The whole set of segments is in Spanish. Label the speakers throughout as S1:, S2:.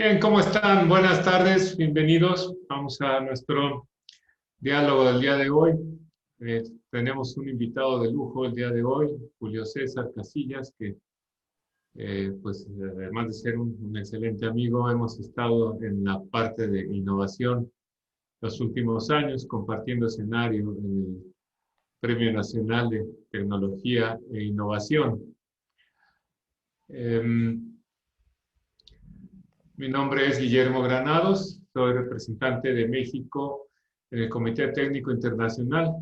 S1: Bien, ¿cómo están? Buenas tardes, bienvenidos. Vamos a nuestro diálogo del día de hoy. Tenemos un invitado de lujo el día de hoy, Julio César Casillas, que pues además de ser un excelente amigo, hemos estado en la parte de innovación los últimos años, compartiendo escenario en el Premio Nacional de Tecnología e Innovación. Mi nombre es Guillermo Granados, soy representante de México en el Comité Técnico Internacional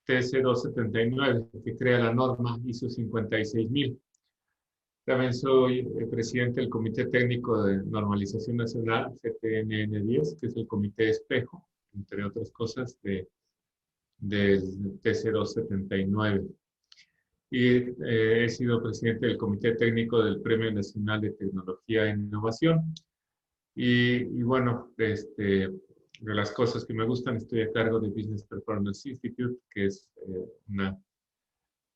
S1: TC279, que crea la norma ISO 56000. También soy el presidente del Comité Técnico de Normalización Nacional, CTNN10, que es el Comité Espejo, entre otras cosas, del TC279. Y he sido presidente del Comité Técnico del Premio Nacional de Tecnología e Innovación. Y bueno, de las cosas que me gustan, estoy a cargo de Business Performance Institute, que es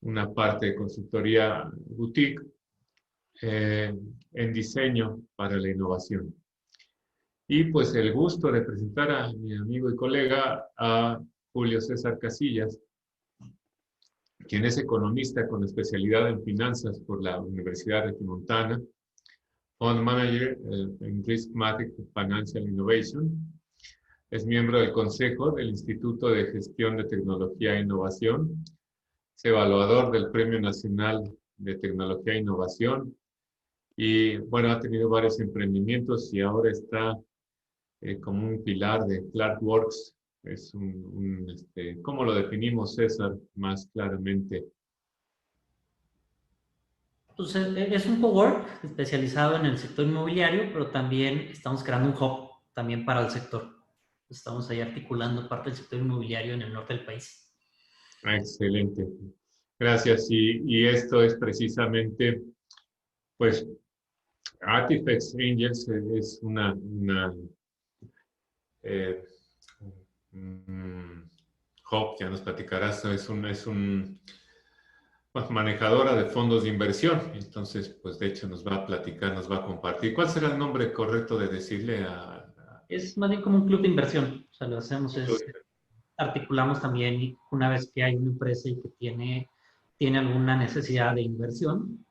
S1: una parte de consultoría boutique en diseño para la innovación. Y pues el gusto de presentar a mi amigo y colega, a Julio César Casillas, quien es economista con especialidad en finanzas por la Universidad de Regiomontana, Fund Manager en Riskmatic Financial Innovation. Es miembro del Consejo del Instituto de Gestión de Tecnología e Innovación. Es evaluador del Premio Nacional de Tecnología e Innovación. Y bueno, ha tenido varios emprendimientos y ahora está como un pilar de ClarkWorks. Es ¿cómo lo definimos, César, más claramente?
S2: Pues es un cowork especializado en el sector inmobiliario, pero también estamos creando un hub también para el sector. Estamos ahí articulando parte del sector inmobiliario en el norte del país.
S1: Excelente. Gracias. Y esto es precisamente, pues, Artifacts Angels es eh, hub, ya nos platicarás, es pues, manejadora de fondos de inversión. Entonces, pues de hecho nos va a platicar, nos va a compartir. ¿Cuál será el nombre correcto de decirle
S2: Es más bien como un club de inversión. O sea, lo hacemos articulamos también una vez que hay una empresa y que tiene alguna necesidad de inversión,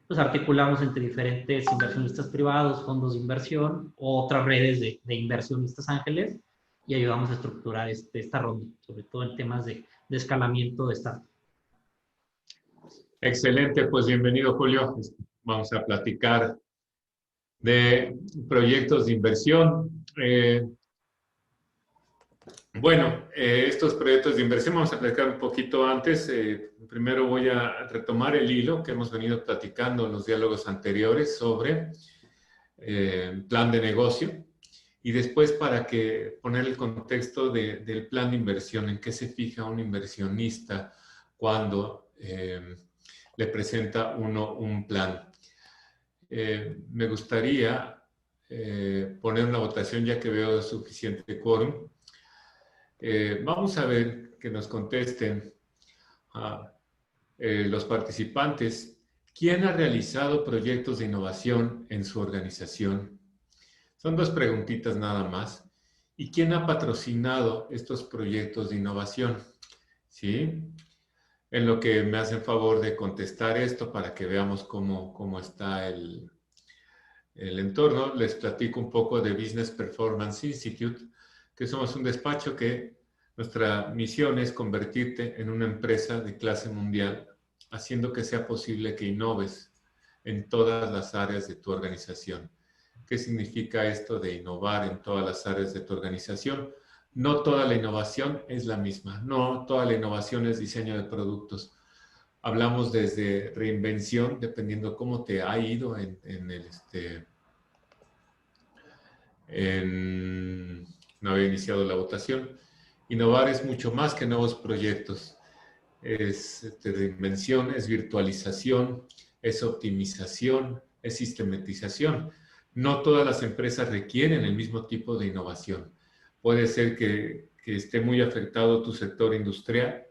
S2: pues articulamos entre diferentes inversionistas privados, fondos de inversión, o otras redes de inversionistas ángeles, y ayudamos a estructurar esta ronda, sobre todo en temas de escalamiento de startup.
S1: Excelente, pues bienvenido, Julio. Vamos a platicar de proyectos de inversión. Bueno, estos proyectos de inversión vamos a platicar un poquito antes. Primero voy a retomar el hilo que hemos venido platicando en los diálogos anteriores sobre plan de negocio, y después para que poner el contexto del plan de inversión, en qué se fija un inversionista cuando le presenta uno un plan. Me gustaría poner una votación, ya que veo suficiente quórum. Vamos a ver que nos contesten los participantes. ¿Quién ha realizado proyectos de innovación en su organización? Son dos preguntitas nada más. ¿Y quién ha patrocinado estos proyectos de innovación? ¿Sí? En lo que me hacen favor de contestar esto para que veamos cómo está el entorno, les platico un poco de Business Performance Institute, que somos un despacho que nuestra misión es convertirte en una empresa de clase mundial, haciendo que sea posible que innoves en todas las áreas de tu organización. ¿Qué significa esto de innovar en todas las áreas de tu organización? No toda la innovación es la misma, no toda la innovación es diseño de productos. Hablamos desde reinvención, dependiendo cómo te ha ido no había iniciado la votación. Innovar es mucho más que nuevos proyectos. Es reinvención, es virtualización, es optimización, es sistematización. No todas las empresas requieren el mismo tipo de innovación. Puede ser que esté muy afectado tu sector industrial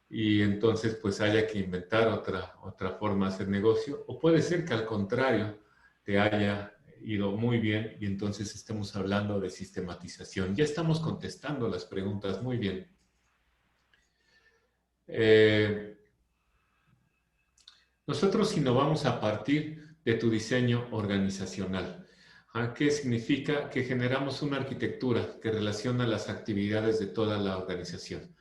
S1: y entonces pues haya que inventar otra forma de hacer negocio, o puede ser que al contrario te haya ido muy bien y entonces estamos hablando de sistematización. Ya estamos contestando las preguntas muy bien. Nosotros innovamos a partir de tu diseño organizacional. ¿Qué significa? Que generamos una arquitectura que relaciona las actividades de toda la organización.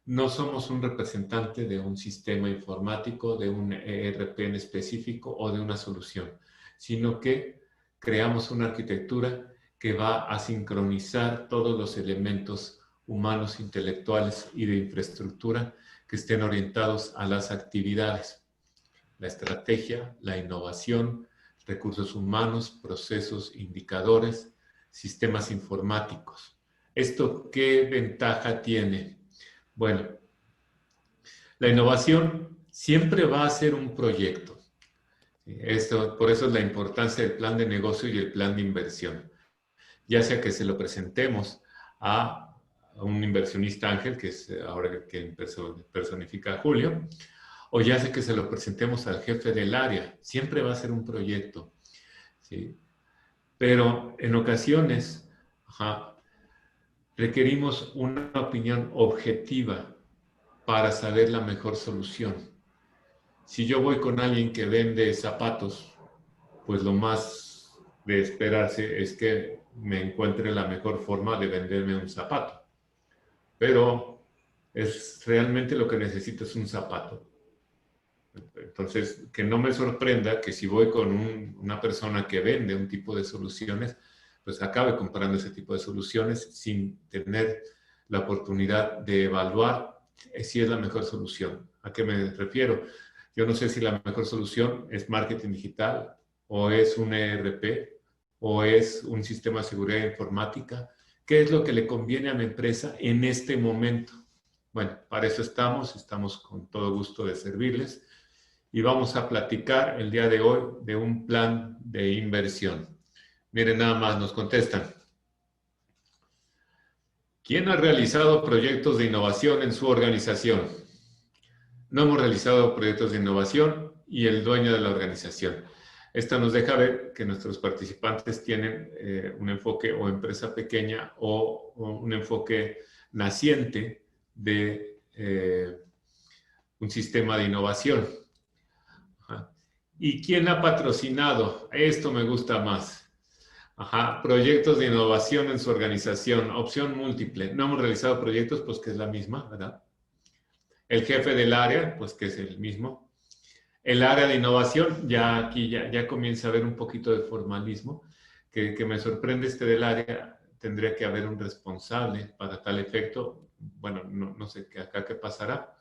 S1: No somos un representante de un sistema informático, de un ERP en específico o de una solución, sino que creamos una arquitectura que va a sincronizar todos los elementos humanos, intelectuales y de infraestructura que estén orientados a las actividades. La estrategia, la innovación, recursos humanos, procesos, indicadores, sistemas informáticos. ¿Esto qué ventaja tiene? Bueno, la innovación siempre va a ser un proyecto. Por eso es la importancia del plan de negocio y el plan de inversión. Ya sea que se lo presentemos a un inversionista ángel, que es ahora que personifica a Julio, o ya sea que se lo presentemos al jefe del área. Siempre va a ser un proyecto, ¿sí? Pero en ocasiones requerimos una opinión objetiva para saber la mejor solución. Si yo voy con alguien que vende zapatos, pues lo más de esperarse es que me encuentre la mejor forma de venderme un zapato. Pero realmente lo que necesito es un zapato. Entonces, que no me sorprenda que si voy con una persona que vende un tipo de soluciones, pues acabe comprando ese tipo de soluciones sin tener la oportunidad de evaluar si es la mejor solución. ¿A qué me refiero? Yo no sé si la mejor solución es marketing digital, o es un ERP, o es un sistema de seguridad informática. ¿Qué es lo que le conviene a mi empresa en este momento? Bueno, para eso estamos con todo gusto de servirles. Y vamos a platicar el día de hoy de un plan de inversión. Miren, nada más nos contestan. ¿Quién ha realizado proyectos de innovación en su organización? No hemos realizado proyectos de innovación y el dueño de la organización. Esto nos deja ver que nuestros participantes tienen un enfoque o empresa pequeña o un enfoque naciente de un sistema de innovación. ¿Y quién ha patrocinado? Esto me gusta más. Proyectos de innovación en su organización. Opción múltiple. No hemos realizado proyectos, pues que es la misma, ¿verdad? El jefe del área, pues que es el mismo. El área de innovación, aquí ya comienza a haber un poquito de formalismo, que me sorprende del área. Tendría que haber un responsable para tal efecto. Bueno, no sé acá qué pasará.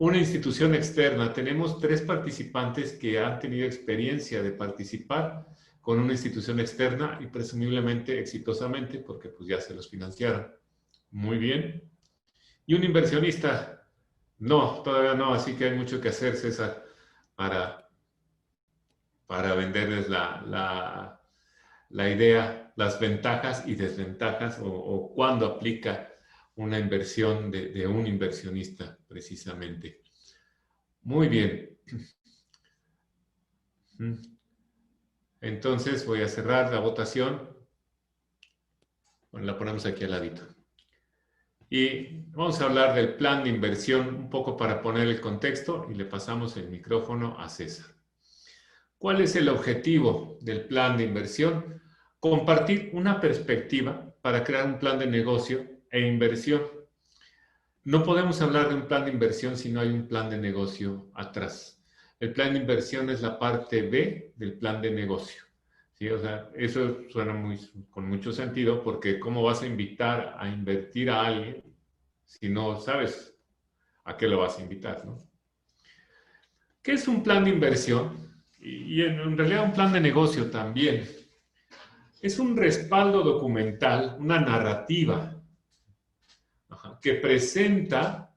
S1: Una institución externa. Tenemos 3 participantes que han tenido experiencia de participar con una institución externa y presumiblemente exitosamente porque pues ya se los financiaron. Muy bien. Y un inversionista. No, todavía no, así que hay mucho que hacer, César, para venderles la idea, las ventajas y desventajas o cuándo aplica una inversión de un inversionista precisamente. Muy bien. Entonces voy a cerrar la votación. Bueno, la ponemos aquí al ladito. Y vamos a hablar del plan de inversión un poco para poner el contexto y le pasamos el micrófono a César. ¿Cuál es el objetivo del plan de inversión? Compartir una perspectiva para crear un plan de negocio e inversión. No podemos hablar de un plan de inversión si no hay un plan de negocio atrás. El plan de inversión es la parte B del plan de negocio. ¿Sí? O sea, eso suena con mucho sentido porque ¿cómo vas a invitar a invertir a alguien si no sabes a qué lo vas a invitar, ¿no? ¿Qué es un plan de inversión? Y en realidad un plan de negocio también. Es un respaldo documental, una narrativa que presenta,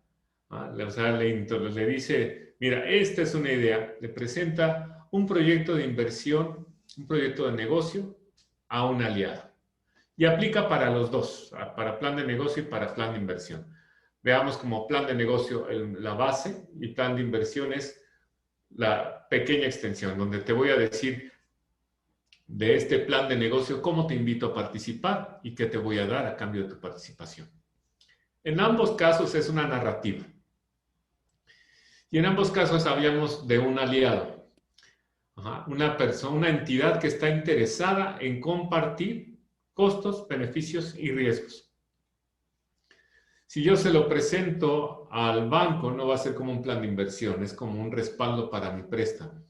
S1: o sea, le dice, mira, esta es una idea, le presenta un proyecto de inversión, un proyecto de negocio a un aliado. Y aplica para los dos, para plan de negocio y para plan de inversión. Veamos como plan de negocio la base y plan de inversión es la pequeña extensión, donde te voy a decir, de este plan de negocio, ¿cómo te invito a participar y qué te voy a dar a cambio de tu participación? En ambos casos es una narrativa. Y en ambos casos habíamos de un aliado. Una persona, una entidad que está interesada en compartir costos, beneficios y riesgos. Si yo se lo presento al banco, no va a ser como un plan de inversión, es como un respaldo para mi préstamo.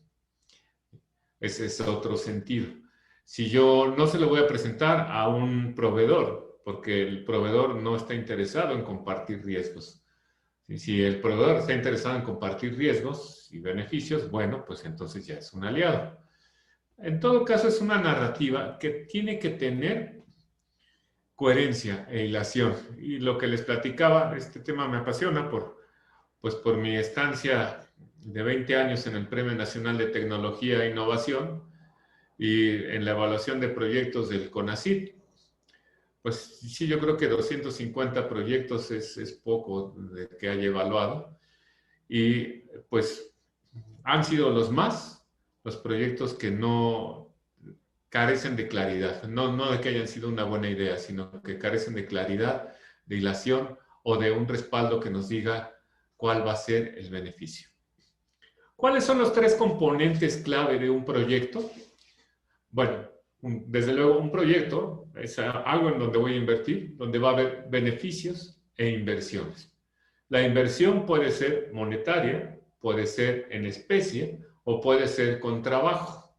S1: Ese es otro sentido. Si yo no se lo voy a presentar a un proveedor, porque el proveedor no está interesado en compartir riesgos. Si el proveedor está interesado en compartir riesgos y beneficios, bueno, pues entonces ya es un aliado. En todo caso, es una narrativa que tiene que tener coherencia e hilación. Y lo que les platicaba, este tema me apasiona por mi estancia de 20 años en el Premio Nacional de Tecnología e Innovación y en la evaluación de proyectos del CONACYT. Pues sí, yo creo que 250 proyectos es poco de que haya evaluado. Y pues han sido los proyectos que no carecen de claridad. No de que hayan sido una buena idea, sino que carecen de claridad, de hilación o de un respaldo que nos diga cuál va a ser el beneficio. ¿Cuáles son los 3 componentes clave de un proyecto? Bueno, desde luego un proyecto es algo en donde voy a invertir, donde va a haber beneficios e inversiones. La inversión puede ser monetaria, puede ser en especie o puede ser con trabajo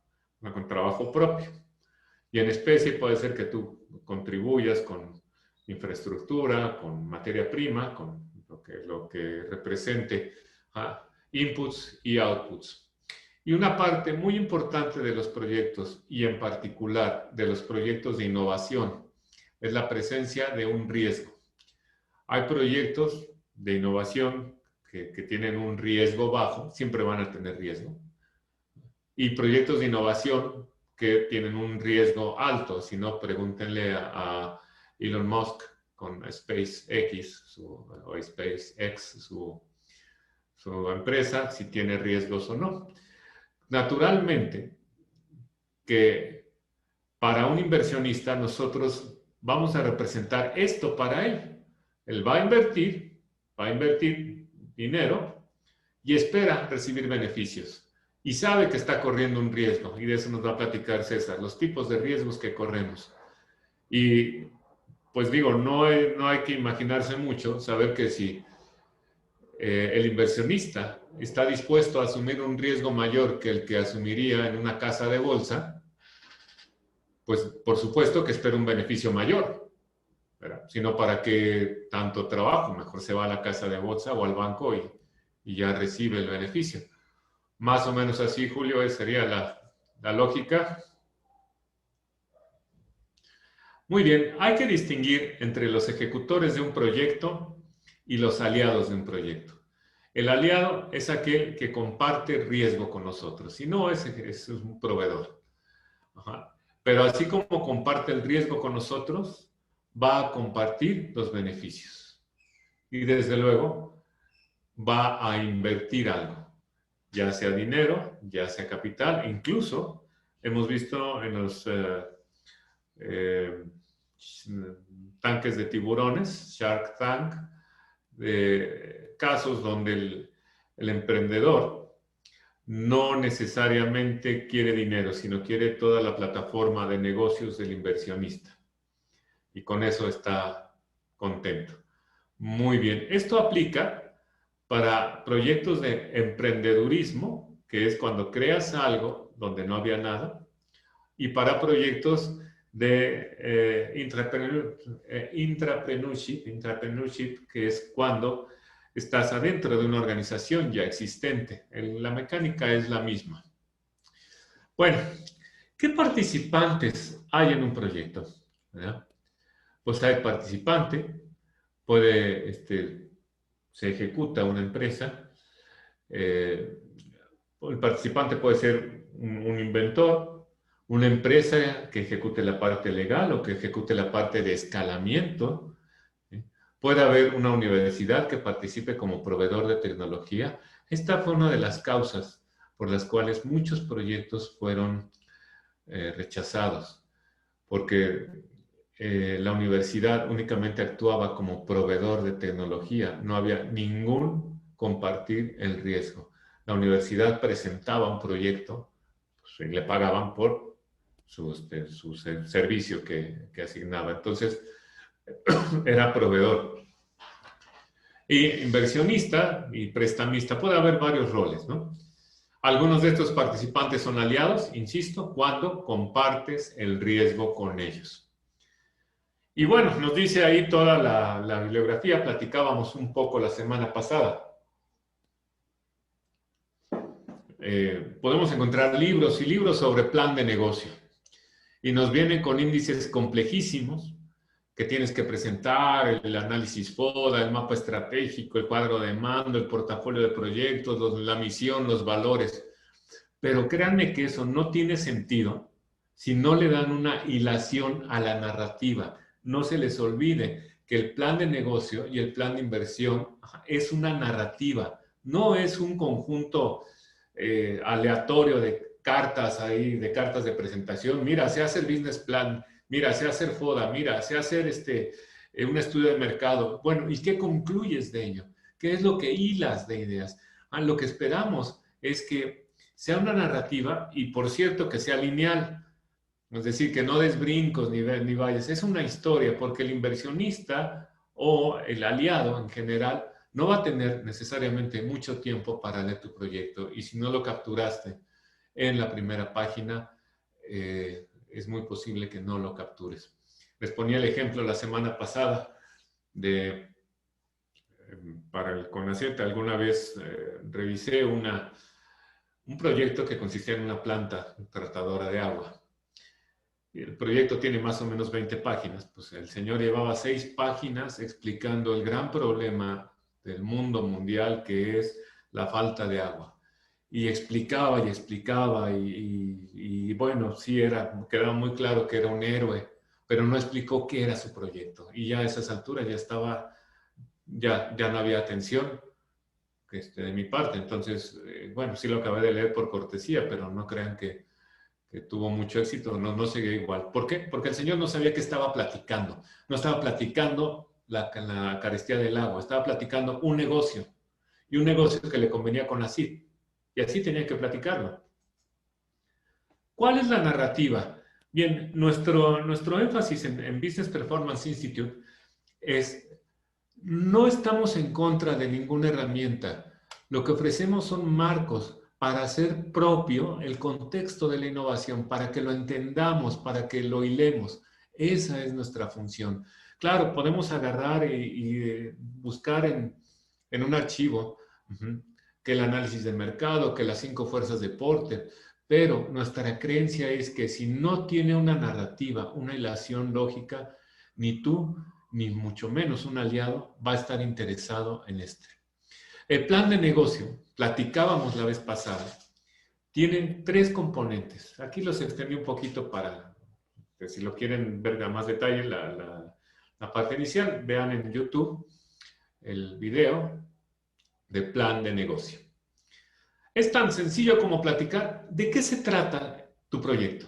S1: propio. Y en especie puede ser que tú contribuyas con infraestructura, con materia prima, con lo que represente inputs y outputs. Y una parte muy importante de los proyectos, y en particular de los proyectos de innovación, es la presencia de un riesgo. Hay proyectos de innovación que tienen un riesgo bajo, siempre van a tener riesgo, y proyectos de innovación que tienen un riesgo alto. Si no, pregúntenle a Elon Musk con SpaceX, su empresa, si tiene riesgos o no. Naturalmente, que para un inversionista nosotros vamos a representar esto para él. Él va a invertir dinero y espera recibir beneficios. Y sabe que está corriendo un riesgo, y de eso nos va a platicar César, los tipos de riesgos que corremos. Y pues digo, no hay que imaginarse mucho, saber que si el inversionista está dispuesto a asumir un riesgo mayor que el que asumiría en una casa de bolsa, pues por supuesto que espera un beneficio mayor. ¿Verdad? Sino para qué tanto trabajo, mejor se va a la casa de bolsa o al banco y ya recibe el beneficio. Más o menos así, Julio, esa sería la lógica. Muy bien, hay que distinguir entre los ejecutores de un proyecto y los aliados de un proyecto. El aliado es aquel que comparte riesgo con nosotros, si no es un proveedor. Pero así como comparte el riesgo con nosotros, va a compartir los beneficios. Y desde luego va a invertir algo, ya sea dinero, ya sea capital. Incluso hemos visto en los tanques de tiburones, Shark Tank, casos donde el emprendedor no necesariamente quiere dinero, sino quiere toda la plataforma de negocios del inversionista. Y con eso está contento. Muy bien. Esto aplica para proyectos de emprendedurismo, que es cuando creas algo donde no había nada, y para proyectos de intrapreneurship, que es cuando estás adentro de una organización ya existente. La mecánica es la misma. Bueno, ¿qué participantes hay en un proyecto? ¿Verdad? Pues hay participante, se ejecuta una empresa, el participante puede ser un inventor, una empresa que ejecute la parte legal o que ejecute la parte de escalamiento. Puede haber una universidad que participe como proveedor de tecnología. Esta fue una de las causas por las cuales muchos proyectos fueron rechazados, porque la universidad únicamente actuaba como proveedor de tecnología, no había ningún compartir el riesgo. La universidad presentaba un proyecto, pues, y le pagaban por su servicio que asignaba. Entonces, era proveedor. Y inversionista y prestamista, puede haber varios roles, ¿no? Algunos de estos participantes son aliados, insisto, cuando compartes el riesgo con ellos. Y bueno, nos dice ahí toda la bibliografía, platicábamos un poco la semana pasada. Podemos encontrar libros y libros sobre plan de negocio. Y nos vienen con índices complejísimos que tienes que presentar, el análisis FODA, el mapa estratégico, el cuadro de mando, el portafolio de proyectos, la misión, los valores. Pero créanme que eso no tiene sentido si no le dan una hilación a la narrativa. No se les olvide que el plan de negocio y el plan de inversión es una narrativa, no es un conjunto aleatorio de cartas ahí, de cartas de presentación. Mira, sé hacer business plan, mira, sé hacer FODA, mira, sé hacer un estudio de mercado. Bueno, ¿y qué concluyes de ello? ¿Qué es lo que hilas de ideas? Lo que esperamos es que sea una narrativa y, por cierto, que sea lineal. Es decir, que no des brincos ni vayas. Es una historia, porque el inversionista o el aliado en general no va a tener necesariamente mucho tiempo para leer tu proyecto. Y si no lo capturaste en la primera página, es muy posible que no lo captures. Les ponía el ejemplo la semana pasada de, para el CONACYT, alguna vez revisé un proyecto que consistía en una planta tratadora de agua. El proyecto tiene más o menos 20 páginas. Pues el señor llevaba 6 páginas explicando el gran problema del mundo mundial, que es la falta de agua. Y explicaba y explicaba y bueno, sí quedaba muy claro que era un héroe, pero no explicó qué era su proyecto. Y ya a esas alturas ya no había atención de mi parte. Entonces, bueno, sí lo acabé de leer por cortesía, pero no crean que tuvo mucho éxito, no siguió igual. ¿Por qué? Porque el señor no sabía qué estaba platicando. No estaba platicando la carestía del agua, estaba platicando un negocio, y un negocio que le convenía con la CID. Y así tenía que platicarlo. ¿Cuál es la narrativa? Bien, nuestro énfasis en Business Performance Institute es: no estamos en contra de ninguna herramienta. Lo que ofrecemos son marcos para hacer propio el contexto de la innovación, para que lo entendamos, para que lo hilemos. Esa es nuestra función. Claro, podemos agarrar y buscar en un archivo que el análisis de mercado, que las 5 fuerzas de Porter, pero nuestra creencia es que si no tiene una narrativa, una hilación lógica, ni tú, ni mucho menos un aliado, va a estar interesado en este. El plan de negocio, platicábamos la vez pasada, tiene 3 componentes. Aquí los extendí un poquito para, si lo quieren ver a más detalle, la parte inicial. Vean en YouTube el video de plan de negocio. Es tan sencillo como platicar de qué se trata tu proyecto.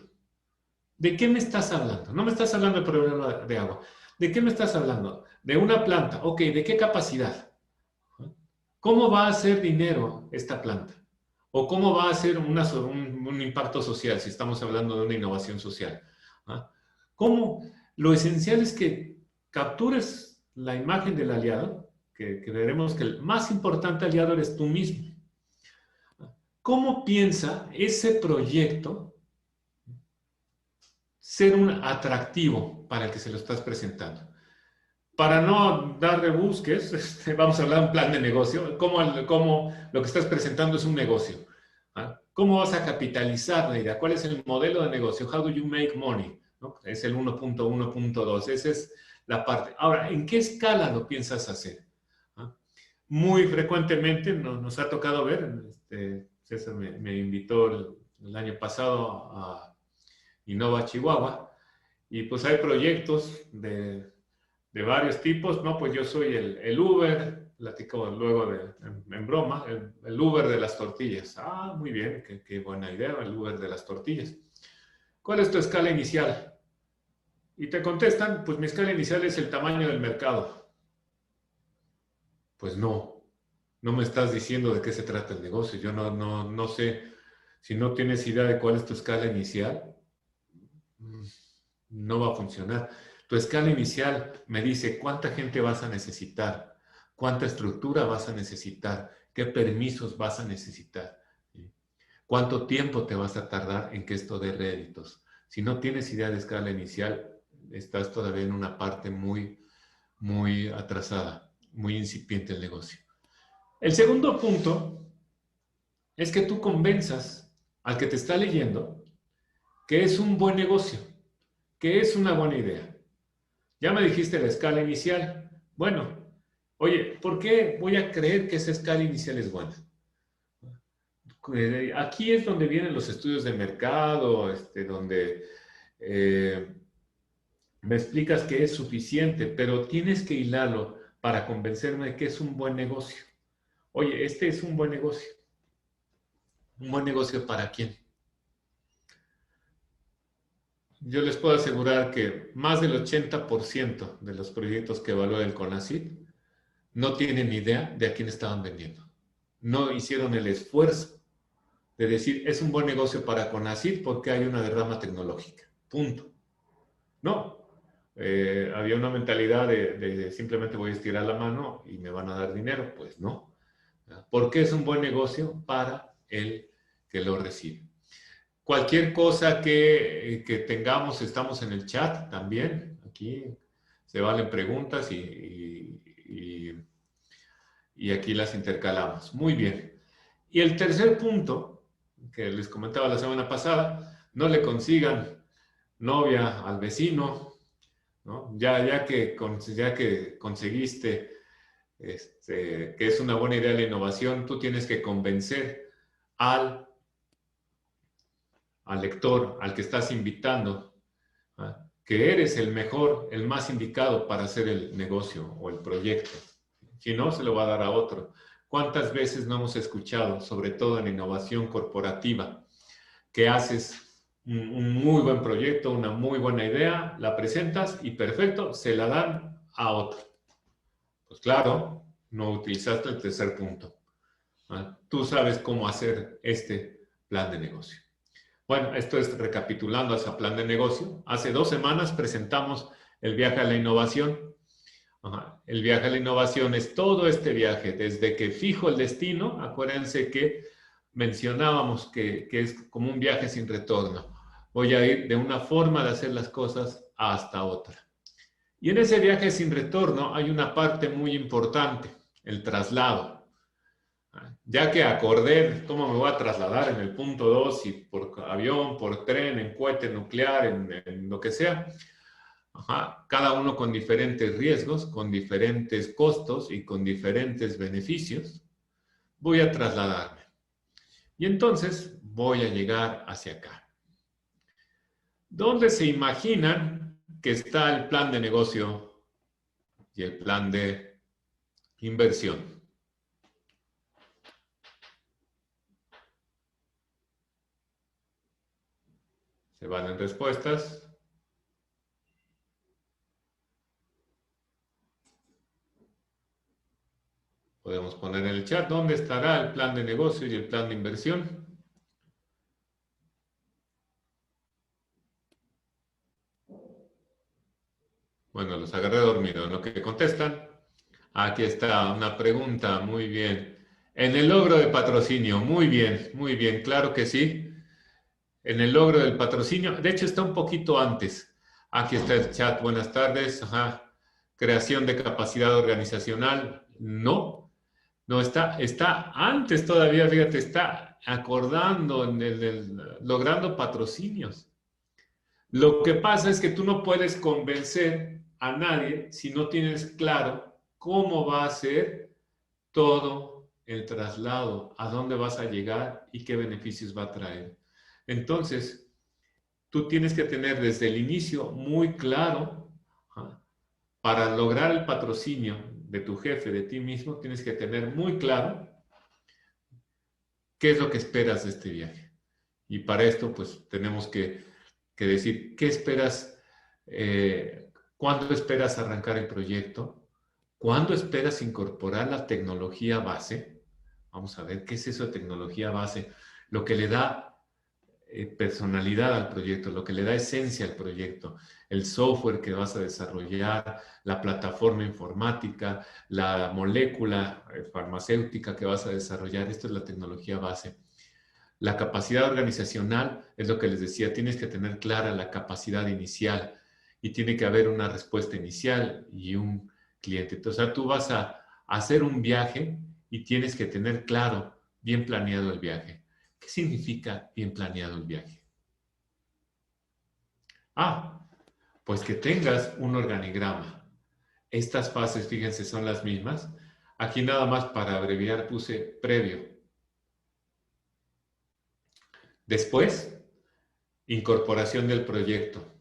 S1: ¿De qué me estás hablando? No me estás hablando del problema de agua. ¿De qué me estás hablando? De una planta. Ok, ¿de qué capacidad? ¿Cómo va a hacer dinero esta planta? ¿O cómo va a hacer un impacto social si estamos hablando de una innovación social? ¿Cómo? Lo esencial es que captures la imagen del aliado, que veremos que el más importante aliado eres tú mismo. ¿Cómo piensa ese proyecto ser un atractivo para el que se lo estás presentando? Para no dar rebusques, vamos a hablar de un plan de negocio. ¿Cómo lo que estás presentando es un negocio? ¿Cómo vas a capitalizar la idea? ¿Cuál es el modelo de negocio? How do you make money? ¿No? Es el 1.1.2. Esa es la parte. Ahora, ¿en qué escala lo piensas hacer? Muy frecuentemente nos ha tocado ver, César me invitó el año pasado a Innova Chihuahua, y pues hay proyectos de varios tipos, ¿no? Pues yo soy el Uber, platico luego en broma, el Uber de las tortillas. Muy bien, qué buena idea, el Uber de las tortillas. ¿cuál es tu escala inicial? Y te contestan, pues mi escala inicial es el tamaño del mercado. Pues no, no me estás diciendo de qué se trata el negocio. Yo no sé, si no tienes idea de cuál es tu escala inicial, no va a funcionar. Tu escala inicial me dice cuánta gente vas a necesitar, cuánta estructura vas a necesitar, qué permisos vas a necesitar, ¿sí? Cuánto tiempo te vas a tardar en que esto dé réditos. Si no tienes idea de escala inicial, estás todavía en una parte muy atrasada, muy incipiente el negocio. El segundo punto es que tú convenzas al que te está leyendo que es un buen negocio, que es una buena idea. Ya me dijiste la escala inicial. Bueno, oye, ¿por qué voy a creer que esa escala inicial es buena? Aquí es donde vienen los estudios de mercado, donde me explicas que es suficiente, pero tienes que hilarlo para convencerme de que es un buen negocio. Oye, este es un buen negocio. ¿Un buen negocio para quién? Yo les puedo asegurar que más del 80% de los proyectos que evalúa el CONACYT no tienen ni idea de a quién estaban vendiendo. No hicieron el esfuerzo de decir, es un buen negocio para CONACYT porque hay una derrama tecnológica. Punto. No. Había una mentalidad de simplemente voy a estirar la mano y me van a dar dinero. Pues no. ¿Por qué es un buen negocio? Para el que lo recibe. Cualquier cosa que tengamos, estamos en el chat también. Aquí se valen preguntas y aquí las intercalamos. Muy bien. Y el tercer punto, que les comentaba la semana pasada, no le consigan novia al vecino, ¿no? Ya que conseguiste que es una buena idea la innovación, tú tienes que convencer al lector, al que estás invitando, ¿ah? Que eres el mejor, el más indicado para hacer el negocio o el proyecto. Si no, se lo va a dar a otro. ¿Cuántas veces no hemos escuchado, sobre todo en innovación corporativa, que haces un muy buen proyecto, una muy buena idea, la presentas y perfecto, se la dan a otro? Pues claro, no utilizaste el tercer punto. ¿Ah? Tú sabes cómo hacer este plan de negocio. Bueno, esto es recapitulando ese plan de negocio. Hace 2 semanas presentamos el viaje a la innovación. Ajá. El viaje a la innovación es todo este viaje, desde que fijo el destino, acuérdense que mencionábamos que es como un viaje sin retorno. Voy a ir de una forma de hacer las cosas hasta otra. Y en ese viaje sin retorno hay una parte muy importante, el traslado. Ya que acordé cómo me voy a trasladar en el punto 2, si por avión, por tren, en cohete nuclear, en lo que sea, ajá, cada uno con diferentes riesgos, con diferentes costos y con diferentes beneficios, voy a trasladarme. Y entonces voy a llegar hacia acá. ¿Dónde se imaginan que está el plan de negocio y el plan de inversión? Se van en respuestas. Podemos poner en el chat dónde estará el plan de negocio y el plan de inversión. Bueno, los agarré dormidos. En lo que contestan, aquí está una pregunta, muy bien. En el logro de patrocinio, muy bien, claro que sí. En el logro del patrocinio, de hecho está un poquito antes. Aquí está el chat, buenas tardes. Ajá. Creación de capacidad organizacional, no. No, está antes todavía, fíjate, está acordando, logrando patrocinios. Lo que pasa es que tú no puedes convencer a nadie si no tienes claro cómo va a ser todo el traslado, a dónde vas a llegar y qué beneficios va a traer. Entonces, tú tienes que tener desde el inicio muy claro, ¿ah? Para lograr el patrocinio de tu jefe, de ti mismo, tienes que tener muy claro qué es lo que esperas de este viaje. Y para esto, pues, tenemos que que decir, ¿qué esperas? ¿Cuándo esperas arrancar el proyecto? ¿Cuándo esperas incorporar la tecnología base? Vamos a ver, ¿qué es eso de tecnología base? Lo que le da personalidad al proyecto, lo que le da esencia al proyecto, el software que vas a desarrollar, la plataforma informática, la molécula farmacéutica que vas a desarrollar. Esto es la tecnología base. La capacidad organizacional es lo que les decía, tienes que tener clara la capacidad inicial y tiene que haber una respuesta inicial y un cliente. Entonces, o sea, tú vas a hacer un viaje y tienes que tener claro, bien planeado el viaje. ¿Qué significa bien planeado el viaje? Pues que tengas un organigrama. Estas fases, fíjense, son las mismas. Aquí nada más para abreviar puse previo. Después, incorporación del proyecto.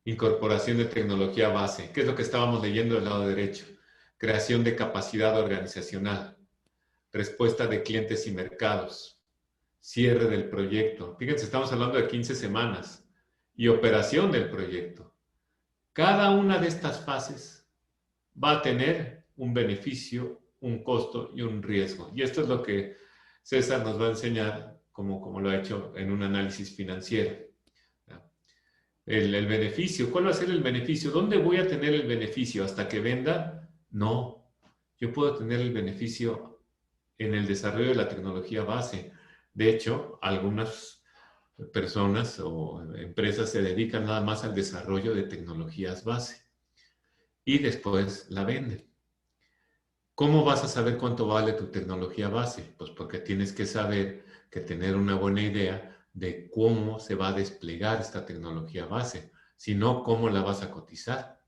S1: Incorporación de tecnología base. ¿Qué es lo que estábamos leyendo del lado derecho? Creación de capacidad organizacional. Respuesta de clientes y mercados. Cierre del proyecto. Fíjense, estamos hablando de 15 semanas. Y operación del proyecto. Cada una de estas fases va a tener un beneficio, un costo y un riesgo. Y esto es lo que César nos va a enseñar como lo ha hecho en un análisis financiero. El beneficio, ¿cuál va a ser el beneficio? ¿Dónde voy a tener el beneficio? ¿Hasta que venda? No, yo puedo tener el beneficio en el desarrollo de la tecnología base. De hecho, algunas personas o empresas se dedican nada más al desarrollo de tecnologías base y después la venden. ¿Cómo vas a saber cuánto vale tu tecnología base? Pues porque tienes que saber que tener una buena idea de cómo se va a desplegar esta tecnología base, si no, ¿cómo la vas a cotizar?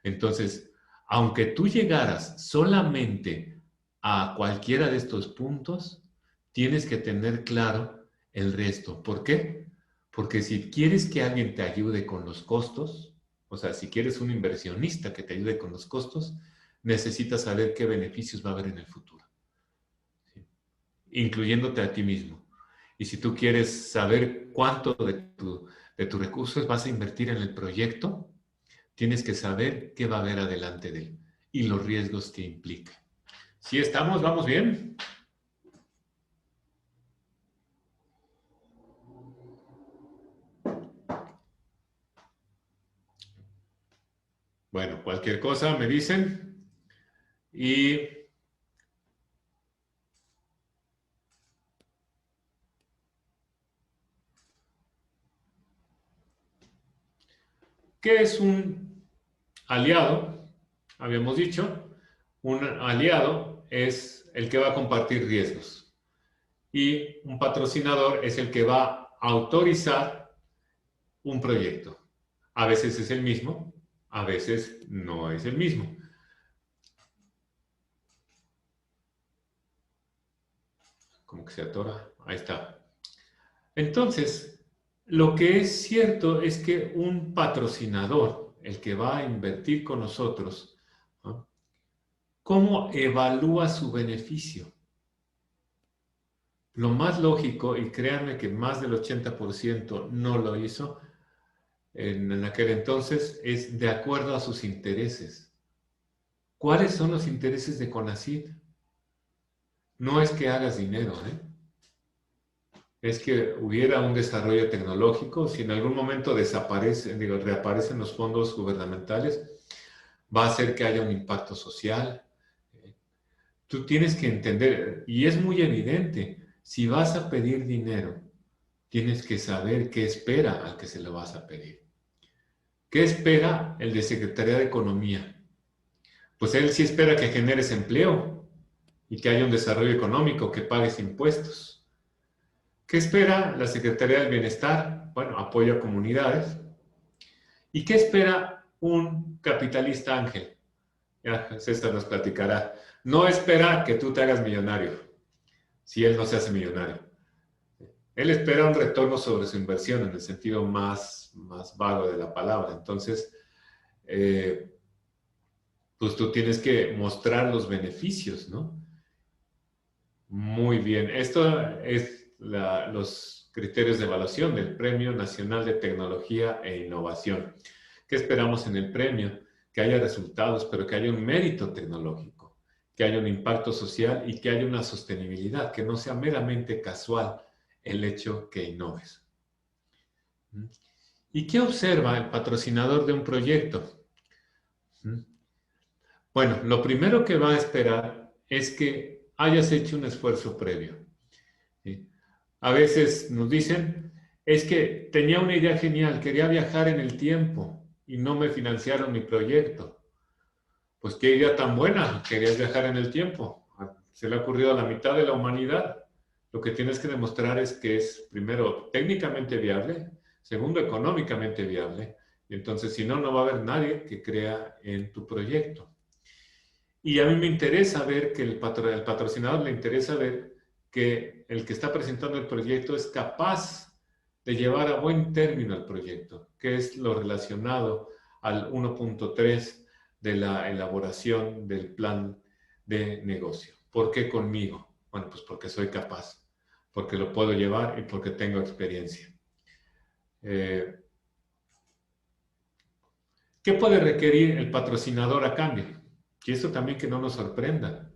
S1: Entonces, aunque tú llegaras solamente a cualquiera de estos puntos, tienes que tener claro el resto. ¿Por qué? Porque si quieres que alguien te ayude con los costos, o sea, si quieres un inversionista que te ayude con los costos, necesitas saber qué beneficios va a haber en el futuro, ¿sí? Incluyéndote a ti mismo. Y si tú quieres saber cuánto de tus recursos vas a invertir en el proyecto, tienes que saber qué va a haber adelante de él y los riesgos que implica. ¿Sí estamos? ¿Vamos bien? Bueno, cualquier cosa me dicen. ¿Y qué es un aliado? Habíamos dicho, un aliado es el que va a compartir riesgos y un patrocinador es el que va a autorizar un proyecto. A veces es el mismo, a veces no es el mismo. Como que se atora. Ahí está. Entonces, lo que es cierto es que un patrocinador, el que va a invertir con nosotros, ¿no? ¿Cómo evalúa su beneficio? Lo más lógico, y créanme que más del 80% no lo hizo en aquel entonces, es de acuerdo a sus intereses. ¿Cuáles son los intereses de CONACYT? No es que hagas dinero, ¿eh? Es que hubiera un desarrollo tecnológico. Si en algún momento reaparecen los fondos gubernamentales, va a hacer que haya un impacto social. Tú tienes que entender, y es muy evidente, si vas a pedir dinero, tienes que saber qué espera al que se lo vas a pedir. ¿Qué espera el de Secretaría de Economía? Pues él sí espera que generes empleo y que haya un desarrollo económico, que pagues impuestos. ¿Qué espera la Secretaría del Bienestar? Bueno, apoyo a comunidades. ¿Y qué espera un capitalista ángel? Ya César nos platicará. No espera que tú te hagas millonario, si él no se hace millonario. Él espera un retorno sobre su inversión en el sentido más vago de la palabra. Entonces, pues tú tienes que mostrar los beneficios, ¿no? Muy bien. Esto es los criterios de evaluación del Premio Nacional de Tecnología e Innovación. ¿Qué esperamos en el premio? Que haya resultados, pero que haya un mérito tecnológico, que haya un impacto social y que haya una sostenibilidad, que no sea meramente casual el hecho que innoves. ¿Y qué observa el patrocinador de un proyecto? Bueno, lo primero que va a esperar es que hayas hecho un esfuerzo previo. ¿Sí? A veces nos dicen, es que tenía una idea genial, quería viajar en el tiempo y no me financiaron mi proyecto. Pues qué idea tan buena, querías viajar en el tiempo. Se le ha ocurrido a la mitad de la humanidad. Lo que tienes que demostrar es que es, primero, técnicamente viable, segundo, económicamente viable. Y entonces, si no, no va a haber nadie que crea en tu proyecto. Y a mí me interesa ver que el patrocinador le interesa ver que el que está presentando el proyecto es capaz de llevar a buen término el proyecto, que es lo relacionado al 1.3 de la elaboración del plan de negocio. ¿Por qué conmigo? Bueno, pues porque soy capaz, porque lo puedo llevar y porque tengo experiencia. ¿Qué puede requerir el patrocinador a cambio? Y eso también que no nos sorprenda.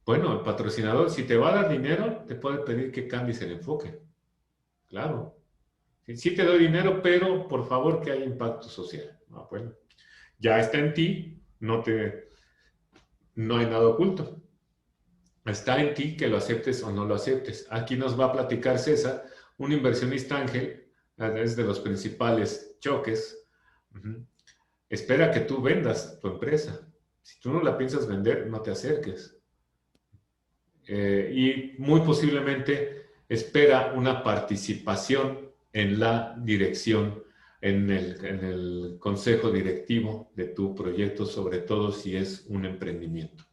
S1: Bueno, el patrocinador, si te va a dar dinero, te puede pedir que cambies el enfoque. Claro. Sí te doy dinero, pero por favor que haya impacto social. Ah, bueno, ya está en ti, no hay nada oculto. Está en ti que lo aceptes o no lo aceptes. Aquí nos va a platicar César, un inversionista ángel, es de los principales choques. Espera que tú vendas tu empresa. Si tú no la piensas vender, no te acerques. Y muy posiblemente espera una participación en la dirección, en el consejo directivo de tu proyecto, sobre todo si es un emprendimiento.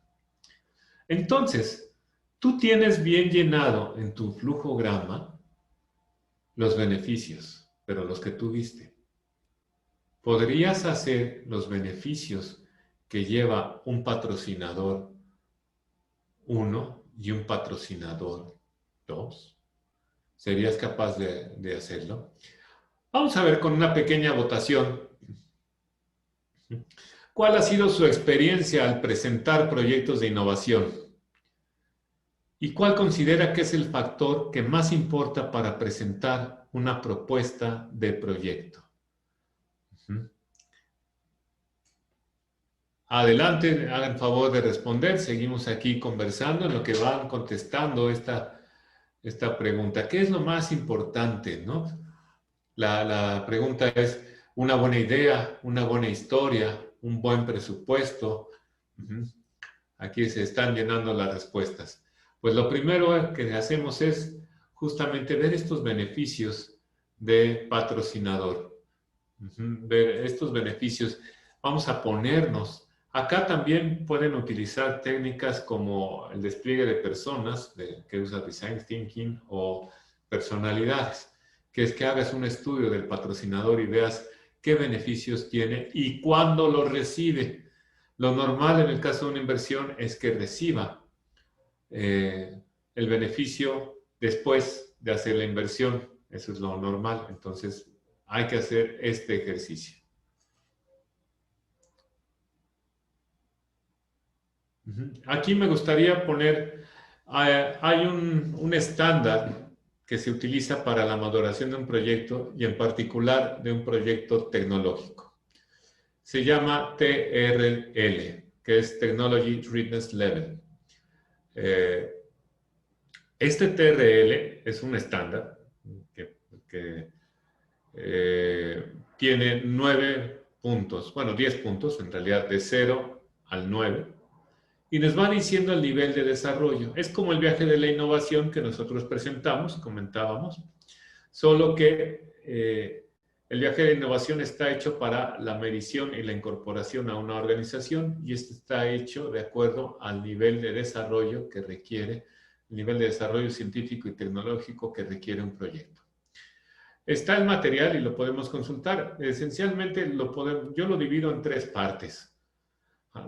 S1: Entonces, tú tienes bien llenado en tu flujograma los beneficios, pero los que tú viste. ¿Podrías hacer los beneficios que lleva un patrocinador 1 y un patrocinador 2? ¿Serías capaz de hacerlo? Vamos a ver con una pequeña votación. ¿Cuál ha sido su experiencia al presentar proyectos de innovación? ¿Y cuál considera que es el factor que más importa para presentar una propuesta de proyecto? Adelante, hagan favor de responder. Seguimos aquí conversando en lo que van contestando esta pregunta. ¿Qué es lo más importante, no? La pregunta es una buena idea, una buena historia, un buen presupuesto. Aquí se están llenando las respuestas. Pues lo primero que hacemos es justamente ver estos beneficios de patrocinador. Ver estos beneficios. Vamos a ponernos. Acá también pueden utilizar técnicas como el despliegue de personas, que usa Design Thinking, o personalidades, que es que hagas un estudio del patrocinador y veas qué beneficios tiene y cuándo los recibe. Lo normal en el caso de una inversión es que reciba el beneficio después de hacer la inversión. Eso es lo normal. Entonces, hay que hacer este ejercicio. Aquí me gustaría poner, hay un estándar que se utiliza para la maduración de un proyecto y en particular de un proyecto tecnológico. Se llama TRL, que es Technology Readiness Level. Este TRL es un estándar que tiene 9 puntos, bueno, 10 puntos en realidad, de 0 al 9. Y nos va diciendo el nivel de desarrollo. Es como el viaje de la innovación que nosotros presentamos, comentábamos, solo que el viaje de innovación está hecho para la medición y la incorporación a una organización y este está hecho de acuerdo al nivel de desarrollo que requiere, el nivel de desarrollo científico y tecnológico que requiere un proyecto. Está el material y lo podemos consultar. Esencialmente yo lo divido en 3 partes.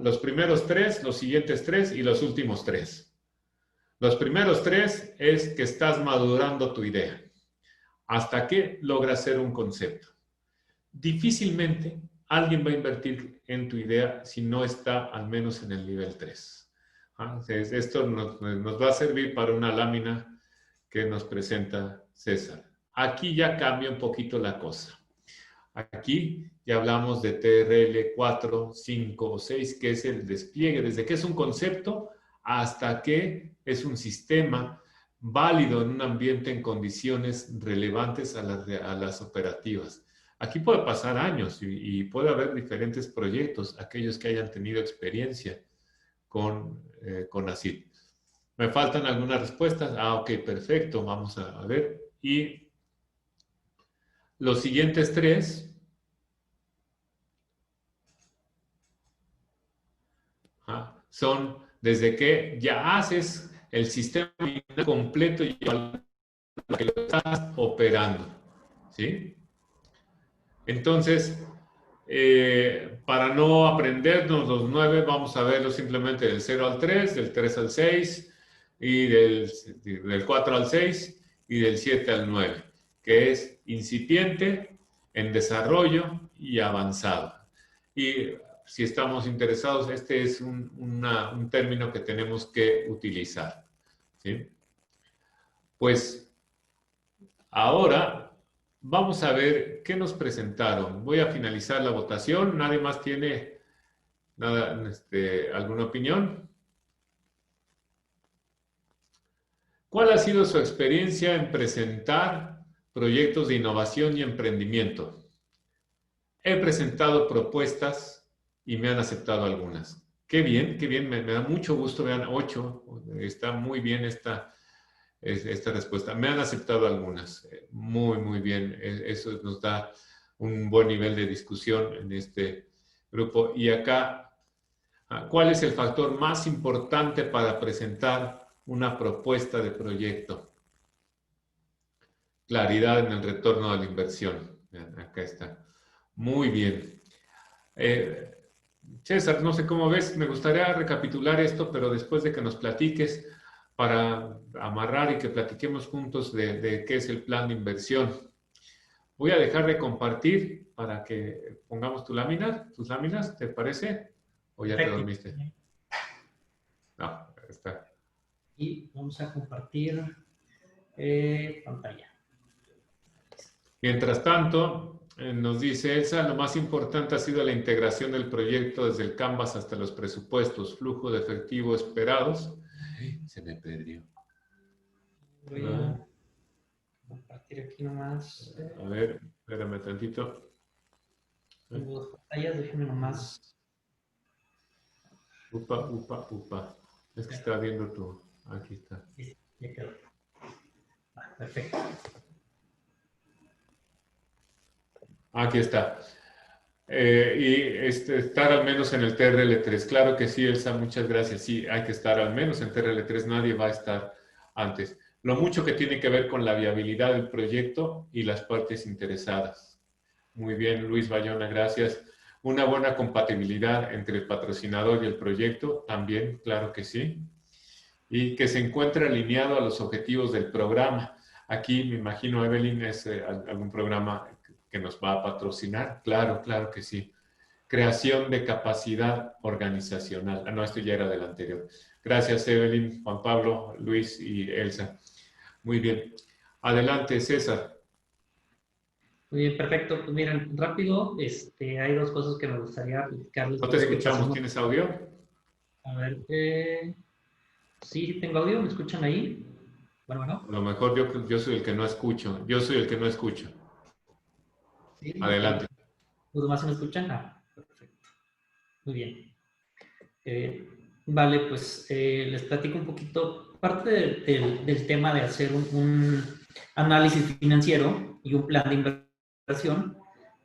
S1: Los primeros 3, los siguientes 3 y los últimos 3. Los primeros 3 es que estás madurando tu idea. hasta que logra ser un concepto. Difícilmente alguien va a invertir en tu idea si no está al menos en el nivel 3. Esto nos va a servir para una lámina que nos presenta César. Aquí ya cambia un poquito la cosa. Aquí ya hablamos de TRL 4, 5 o 6, que es el despliegue, desde que es un concepto hasta que es un sistema válido en un ambiente en condiciones relevantes a las operativas. Aquí puede pasar años y puede haber diferentes proyectos, aquellos que hayan tenido experiencia con ACID. ¿Me faltan algunas respuestas? Ok, perfecto, vamos a ver. Y los siguientes tres son desde que ya haces el sistema completo y lo que lo estás operando. ¿Sí? Entonces, para no aprendernos los 9, vamos a verlo simplemente del 0 al 3, del 3 al 6, y del 4 al 6, y del 7 al 9, que es incipiente, en desarrollo y avanzado. Y si estamos interesados, este es un término que tenemos que utilizar. ¿Sí? Pues ahora vamos a ver qué nos presentaron. Voy a finalizar la votación. ¿Nadie más tiene alguna opinión? ¿Cuál ha sido su experiencia en presentar proyectos de innovación y emprendimiento? He presentado propuestas y me han aceptado algunas. Qué bien, me da mucho gusto. Vean, 8, está muy bien esta respuesta. Me han aceptado algunas. Muy bien. Eso nos da un buen nivel de discusión en este grupo. Y acá, ¿cuál es el factor más importante para presentar una propuesta de proyecto? Claridad en el retorno de la inversión. Vean, acá está. Muy bien. César, no sé cómo ves, me gustaría recapitular esto, pero después de que nos platiques, para amarrar y que platiquemos juntos de qué es el plan de inversión. Voy a dejar de compartir para que pongamos tus láminas, ¿te parece? ¿O ya te dormiste? No, está.
S2: Y vamos a compartir pantalla.
S1: Mientras tanto, nos dice Elsa, lo más importante ha sido la integración del proyecto desde el Canvas hasta los presupuestos, flujo de efectivo esperados. Se me perdió.
S2: Voy a compartir aquí nomás.
S1: A ver, espérame tantito.
S2: Tengo dos pantallas, déjenme nomás.
S1: Upa. Es que estaba viendo tu... Aquí está.
S2: Sí, ya quedó. Perfecto.
S1: Aquí está. Y estar al menos en el TRL3. Claro que sí, Elsa, muchas gracias. Sí, hay que estar al menos en TRL3. Nadie va a estar antes. Lo mucho que tiene que ver con la viabilidad del proyecto y las partes interesadas. Muy bien, Luis Bayona, gracias. Una buena compatibilidad entre el patrocinador y el proyecto, también, claro que sí. Y que se encuentre alineado a los objetivos del programa. Aquí me imagino, Evelyn, es algún programa que nos va a patrocinar. Claro que sí. Creación de capacidad organizacional. No, esto ya era del anterior. Gracias, Evelyn, Juan Pablo, Luis y Elsa. Muy bien. Adelante, César.
S2: Muy bien, perfecto. Pues miren, rápido, hay dos cosas que me gustaría platicarles.
S1: No te escuchamos, ¿tienes audio?
S2: A ver, sí, tengo audio, ¿me escuchan ahí? Bueno.
S1: A lo mejor yo soy el que no escucho.
S2: Sí,
S1: Adelante.
S2: ¿los demás se me escuchan? Perfecto. Muy bien. Vale, pues les platico un poquito. Parte del tema de hacer un análisis financiero y un plan de inversión,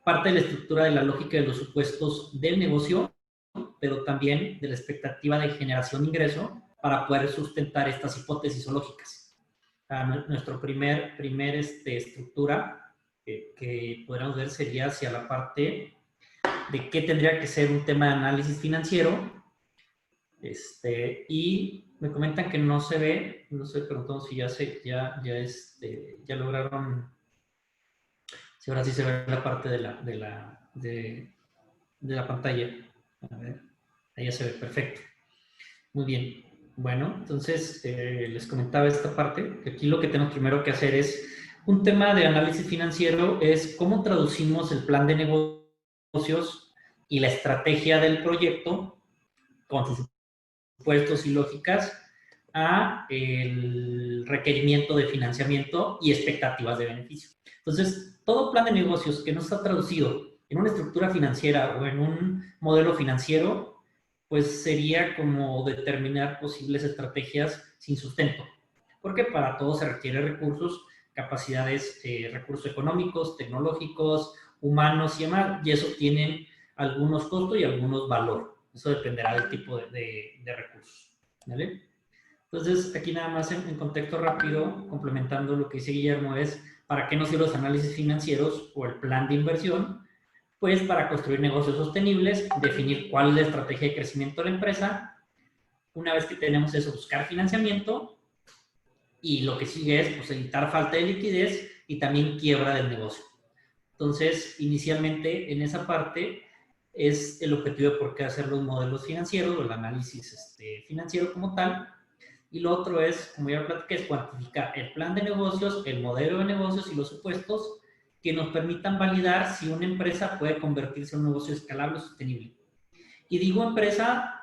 S2: parte de la estructura de la lógica de los supuestos del negocio, pero también de la expectativa de generación de ingreso para poder sustentar estas hipótesis o lógicas. Nuestro primer estructura que podríamos ver sería hacia la parte de qué tendría que ser un tema de análisis financiero. Y me comentan que no se ve, no sé, preguntamos si ya lograron Sí, ahora sí se ve la parte de la pantalla. A ver, ahí ya se ve, perfecto. Muy bien. Bueno, entonces les comentaba esta parte, que aquí lo que tenemos primero que hacer es un tema de análisis financiero, es cómo traducimos el plan de negocios y la estrategia del proyecto con sus supuestos y lógicas a el requerimiento de financiamiento y expectativas de beneficio. Entonces, todo plan de negocios que no está traducido en una estructura financiera o en un modelo financiero, pues sería como determinar posibles estrategias sin sustento. Porque para todo se requiere recursos, capacidades, recursos económicos, tecnológicos, humanos y demás, y eso tienen algunos costos y algunos valores. Eso dependerá del tipo de recursos. ¿Vale? Entonces, aquí nada más en contexto rápido, complementando lo que dice Guillermo, es ¿para qué nos sirven los análisis financieros o el plan de inversión? Pues para construir negocios sostenibles, definir cuál es la estrategia de crecimiento de la empresa. Una vez que tenemos eso, buscar financiamiento, y lo que sigue es pues, evitar falta de liquidez y también quiebra del negocio. Entonces, inicialmente en esa parte es el objetivo de por qué hacer los modelos financieros o el análisis financiero como tal. Y lo otro es, como ya platiqué, es cuantificar el plan de negocios, el modelo de negocios y los supuestos que nos permitan validar si una empresa puede convertirse en un negocio escalable y sostenible. Y digo empresa,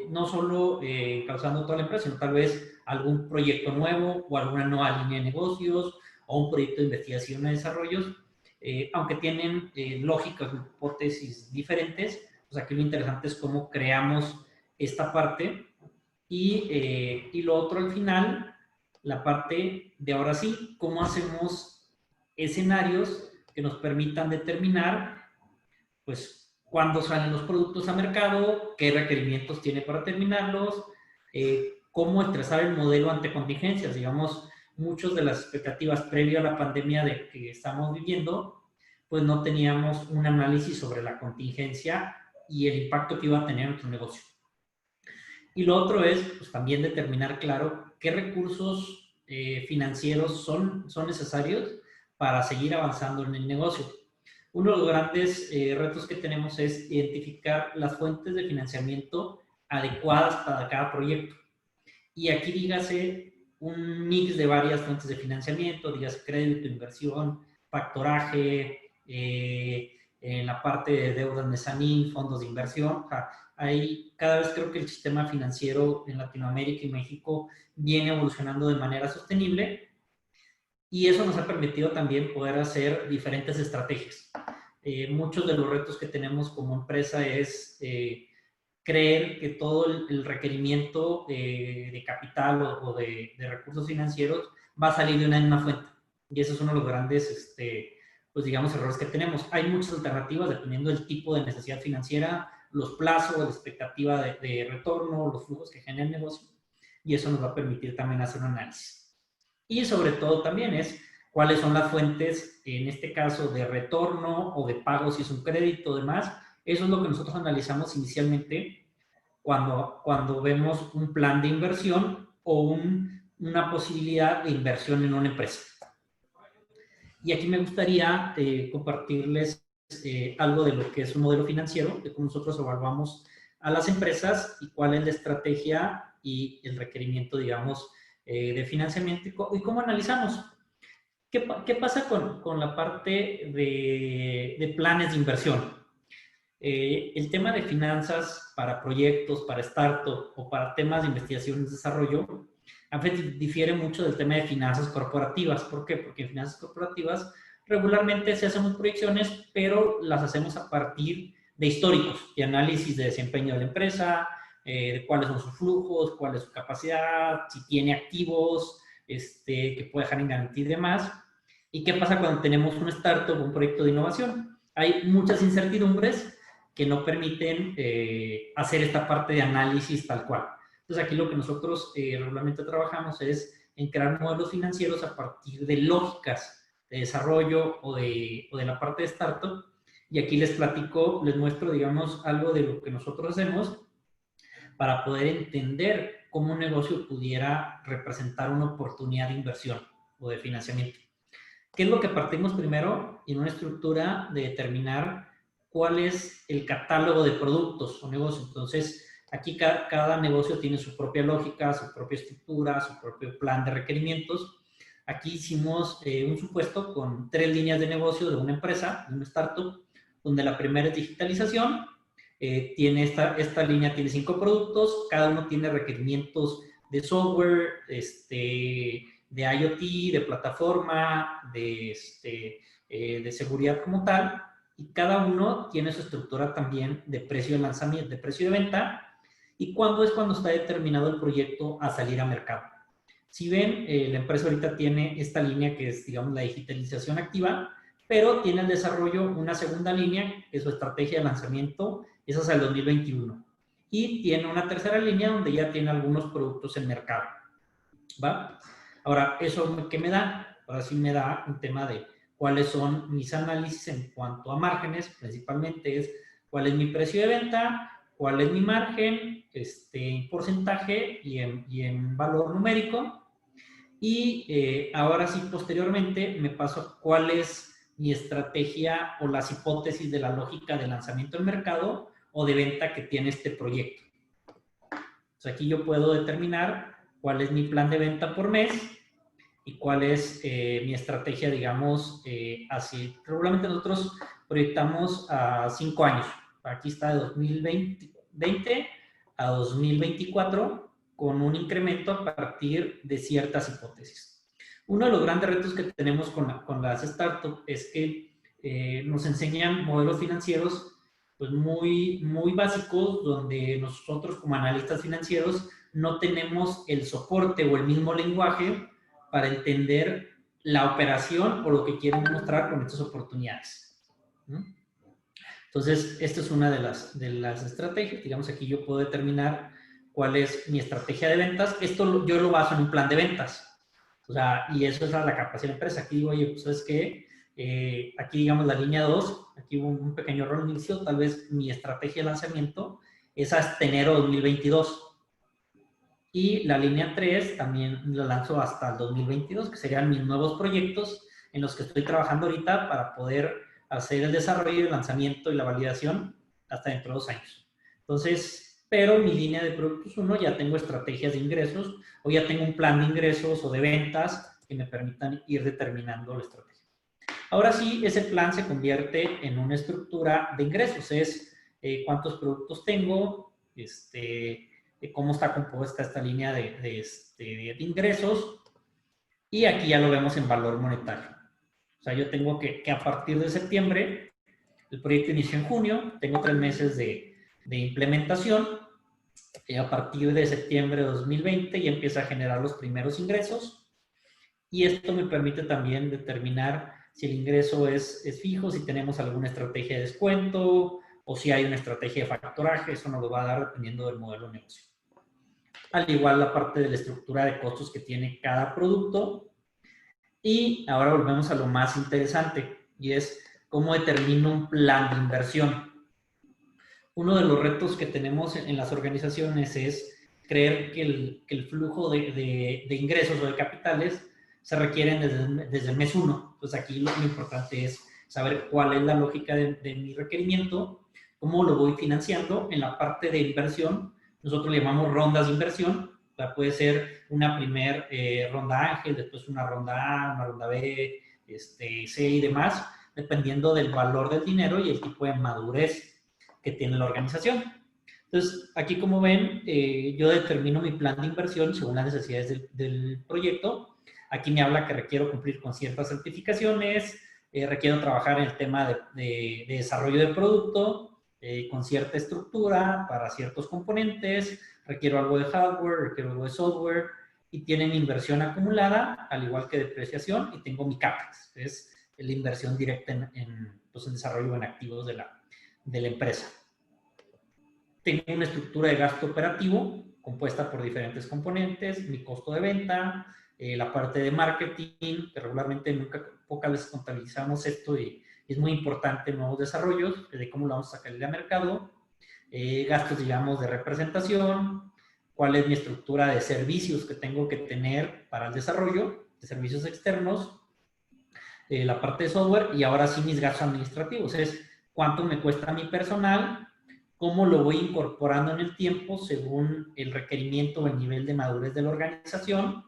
S2: no solo causando toda la empresa, sino tal vez algún proyecto nuevo o alguna nueva línea de negocios o un proyecto de investigación y desarrollos, aunque tienen lógicas, hipótesis diferentes. Pues aquí lo interesante es cómo creamos esta parte y lo otro al final, la parte de ahora sí, cómo hacemos escenarios que nos permitan determinar, pues, cuándo salen los productos a mercado, qué requerimientos tiene para terminarlos, cómo estresar el modelo ante contingencias. Digamos, muchas de las expectativas previas a la pandemia de que estamos viviendo, pues no teníamos un análisis sobre la contingencia y el impacto que iba a tener en nuestro negocio. Y lo otro es pues, también determinar claro qué recursos financieros son necesarios para seguir avanzando en el negocio. Uno de los grandes retos que tenemos es identificar las fuentes de financiamiento adecuadas para cada proyecto. Y aquí dígase un mix de varias fuentes de financiamiento, dígase crédito, inversión, factoraje, en la parte de deudas mezanín, fondos de inversión. O sea, hay, cada vez creo que el sistema financiero en Latinoamérica y México viene evolucionando de manera sostenible y eso nos ha permitido también poder hacer diferentes estrategias. Muchos de los retos que tenemos como empresa es creer que todo el requerimiento de capital o de recursos financieros va a salir de una misma fuente. Y ese es uno de los grandes, pues digamos, errores que tenemos. Hay muchas alternativas dependiendo del tipo de necesidad financiera, los plazos, la expectativa de retorno, los flujos que genera el negocio. Y eso nos va a permitir también hacer un análisis. Y sobre todo también es cuáles son las fuentes, en este caso, de retorno o de pago si es un crédito o demás. Eso es lo que nosotros analizamos inicialmente cuando vemos un plan de inversión o una posibilidad de inversión en una empresa. Y aquí me gustaría compartirles algo de lo que es un modelo financiero, de cómo nosotros evaluamos a las empresas y cuál es la estrategia y el requerimiento, digamos, de financiamiento y cómo analizamos. ¿Qué pasa con la parte de planes de inversión? El tema de finanzas para proyectos, para startup o para temas de investigación y desarrollo, a veces difiere mucho del tema de finanzas corporativas. ¿Por qué? Porque en finanzas corporativas regularmente se hacen proyecciones, pero las hacemos a partir de históricos, de análisis de desempeño de la empresa, de cuáles son sus flujos, cuál es su capacidad, si tiene activos que puede dejar en garantía y demás. ¿Y qué pasa cuando tenemos un startup o un proyecto de innovación? Hay muchas incertidumbres que no permiten hacer esta parte de análisis tal cual. Entonces aquí lo que nosotros regularmente trabajamos es en crear modelos financieros a partir de lógicas de desarrollo o de la parte de startup. Y aquí les platico, les muestro, digamos, algo de lo que nosotros hacemos para poder entender cómo un negocio pudiera representar una oportunidad de inversión o de financiamiento. ¿Qué es lo que partimos primero? En una estructura de determinar cuál es el catálogo de productos o negocios. Entonces, aquí cada negocio tiene su propia lógica, su propia estructura, su propio plan de requerimientos. Aquí hicimos un supuesto con 3 líneas de negocio de una empresa, de una startup, donde la primera es digitalización. Tiene esta línea tiene 5 productos, cada uno tiene requerimientos de software, de IoT, de plataforma, de seguridad como tal, y cada uno tiene su estructura también de precio de lanzamiento, de precio de venta, y cuándo es cuando está determinado el proyecto a salir a mercado. Si ven, la empresa ahorita tiene esta línea que es, digamos, la digitalización activa, pero tiene el desarrollo una segunda línea, que es su estrategia de lanzamiento, esa es el 2021. Y tiene una tercera línea donde ya tiene algunos productos en mercado. ¿Va? Ahora, ¿eso qué me da? Ahora sí me da un tema de cuáles son mis análisis en cuanto a márgenes, principalmente es cuál es mi precio de venta, cuál es mi margen, porcentaje y en valor numérico. Y ahora sí, posteriormente, me paso a cuál es mi estrategia o las hipótesis de la lógica de lanzamiento al mercado o de venta que tiene este proyecto. Entonces, aquí yo puedo determinar cuál es mi plan de venta por mes y cuál es mi estrategia, digamos, así. Regularmente nosotros proyectamos a 5 años. Aquí está de 2020 a 2024 con un incremento a partir de ciertas hipótesis. Uno de los grandes retos que tenemos con las startups es que nos enseñan modelos financieros pues muy básicos, donde nosotros como analistas financieros no tenemos el soporte o el mismo lenguaje para entender la operación o lo que quieren mostrar con estas oportunidades. ¿No? Entonces, esta es una de las estrategias. Digamos, aquí yo puedo determinar cuál es mi estrategia de ventas. Esto yo lo baso en un plan de ventas. O sea, y eso es la capacidad de la empresa. Aquí digo, oye, pues, ¿sabes qué? Aquí, digamos, la línea 2, aquí hubo un pequeño error inicio. Tal vez mi estrategia de lanzamiento es hasta enero de 2022. Y la línea 3 también la lanzo hasta el 2022, que serían mis nuevos proyectos en los que estoy trabajando ahorita para poder hacer el desarrollo, el lanzamiento y la validación hasta dentro de 2 años. Entonces, pero mi línea de productos 1 ya tengo estrategias de ingresos o ya tengo un plan de ingresos o de ventas que me permitan ir determinando la estrategia. Ahora sí, ese plan se convierte en una estructura de ingresos, es cuántos productos tengo, cómo está compuesta esta línea de ingresos, y aquí ya lo vemos en valor monetario. O sea, yo tengo que a partir de septiembre, el proyecto inició en junio, tengo 3 meses de implementación, y a partir de septiembre de 2020 ya empieza a generar los primeros ingresos, y esto me permite también determinar si el ingreso es fijo, si tenemos alguna estrategia de descuento, o si hay una estrategia de factoraje. Eso nos lo va a dar dependiendo del modelo de negocio. Al igual la parte de la estructura de costos que tiene cada producto. Y ahora volvemos a lo más interesante, y es cómo determino un plan de inversión. Uno de los retos que tenemos en las organizaciones es creer que el flujo de ingresos o de capitales se requieren desde el mes 1. Entonces aquí lo importante es saber cuál es la lógica de mi requerimiento, cómo lo voy financiando. En la parte de inversión, nosotros le llamamos rondas de inversión. O sea, puede ser una primer ronda ángel, después una ronda A, una ronda B, C y demás, dependiendo del valor del dinero y el tipo de madurez que tiene la organización. Entonces, aquí como ven, yo determino mi plan de inversión según las necesidades del proyecto. Aquí me habla que requiero cumplir con ciertas certificaciones, requiero trabajar en el tema de desarrollo del producto, con cierta estructura para ciertos componentes, requiero algo de hardware, requiero algo de software, y tienen inversión acumulada, al igual que depreciación, y tengo mi CAPEX, es la inversión directa en desarrollo en activos de la empresa. Tengo una estructura de gasto operativo compuesta por diferentes componentes, mi costo de venta, la parte de marketing, que regularmente pocas veces contabilizamos esto y es muy importante en nuevos desarrollos, de cómo lo vamos a sacar al mercado, gastos, digamos, de representación, cuál es mi estructura de servicios que tengo que tener para el desarrollo, de servicios externos, la parte de software, y ahora sí mis gastos administrativos. Es cuánto me cuesta mi personal, cómo lo voy incorporando en el tiempo según el requerimiento o el nivel de madurez de la organización,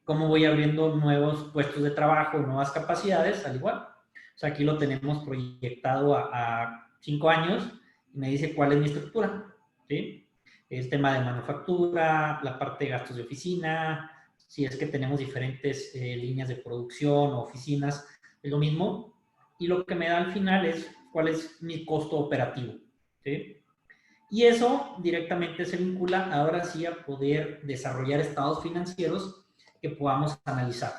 S2: cómo voy abriendo nuevos puestos de trabajo, nuevas capacidades, al igual. O sea, aquí lo tenemos proyectado a 5 años y me dice cuál es mi estructura, ¿sí? El tema de manufactura, la parte de gastos de oficina, si es que tenemos diferentes líneas de producción o oficinas, es lo mismo. Y lo que me da al final es cuál es mi costo operativo, ¿sí? Y eso directamente se vincula ahora sí a poder desarrollar estados financieros que podamos analizar.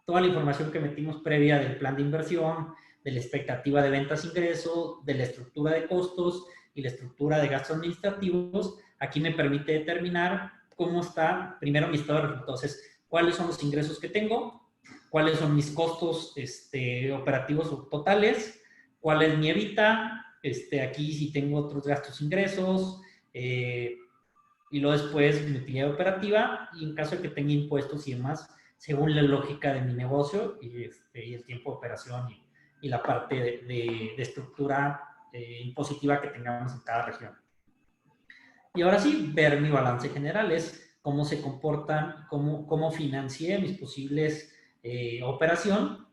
S2: Toda la información que metimos previa del plan de inversión, de la expectativa de ventas-ingresos, de la estructura de costos y la estructura de gastos administrativos, aquí me permite determinar cómo está, primero, mi estado de resultados. Es cuáles son los ingresos que tengo, cuáles son mis costos operativos totales, cuál es mi EBITDA, aquí si tengo otros gastos ingresos, y luego después mi utilidad operativa, y en caso de que tenga impuestos y demás, según la lógica de mi negocio y el tiempo de operación y la parte de estructura impositiva que tengamos en cada región. Y ahora sí, ver mi balance general es cómo se comportan, cómo financié mis posibles operación,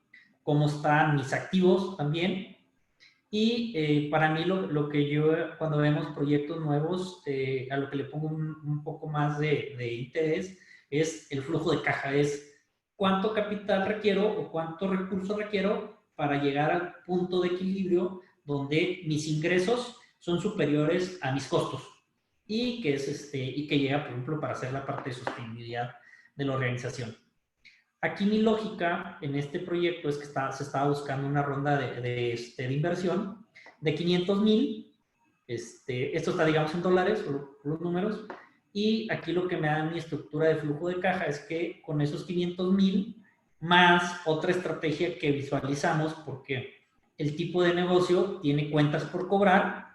S2: cómo están mis activos también. Y para mí lo que yo, cuando vemos proyectos nuevos, a lo que le pongo un poco más de interés es el flujo de caja, es cuánto capital requiero o cuántos recursos requiero para llegar al punto de equilibrio donde mis ingresos son superiores a mis costos y que llega, por ejemplo, para hacer la parte de sostenibilidad de la organización. Aquí mi lógica en este proyecto es que se estaba buscando una ronda de inversión de 500,000. Esto está, digamos, en dólares, los números. Y aquí lo que me da mi estructura de flujo de caja es que con esos 500,000 más otra estrategia que visualizamos, porque el tipo de negocio tiene cuentas por cobrar,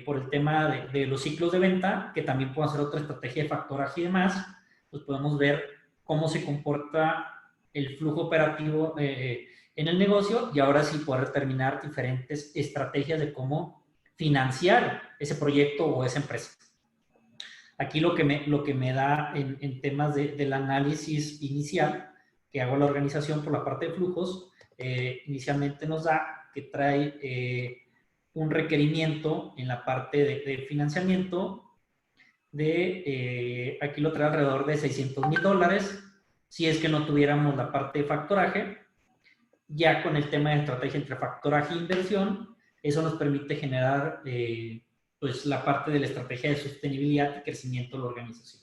S2: por el tema de los ciclos de venta, que también puedo hacer otra estrategia de factoraje y demás, pues podemos ver cómo se comporta el flujo operativo en el negocio y ahora sí poder determinar diferentes estrategias de cómo financiar ese proyecto o esa empresa. Aquí lo que me da en temas del análisis inicial que hago la organización por la parte de flujos, inicialmente nos da que trae un requerimiento en la parte de financiamiento aquí lo trae alrededor de $600,000, si es que no tuviéramos la parte de factoraje. Ya con el tema de estrategia entre factoraje e inversión, eso nos permite generar pues la parte de la estrategia de sostenibilidad y crecimiento de la organización.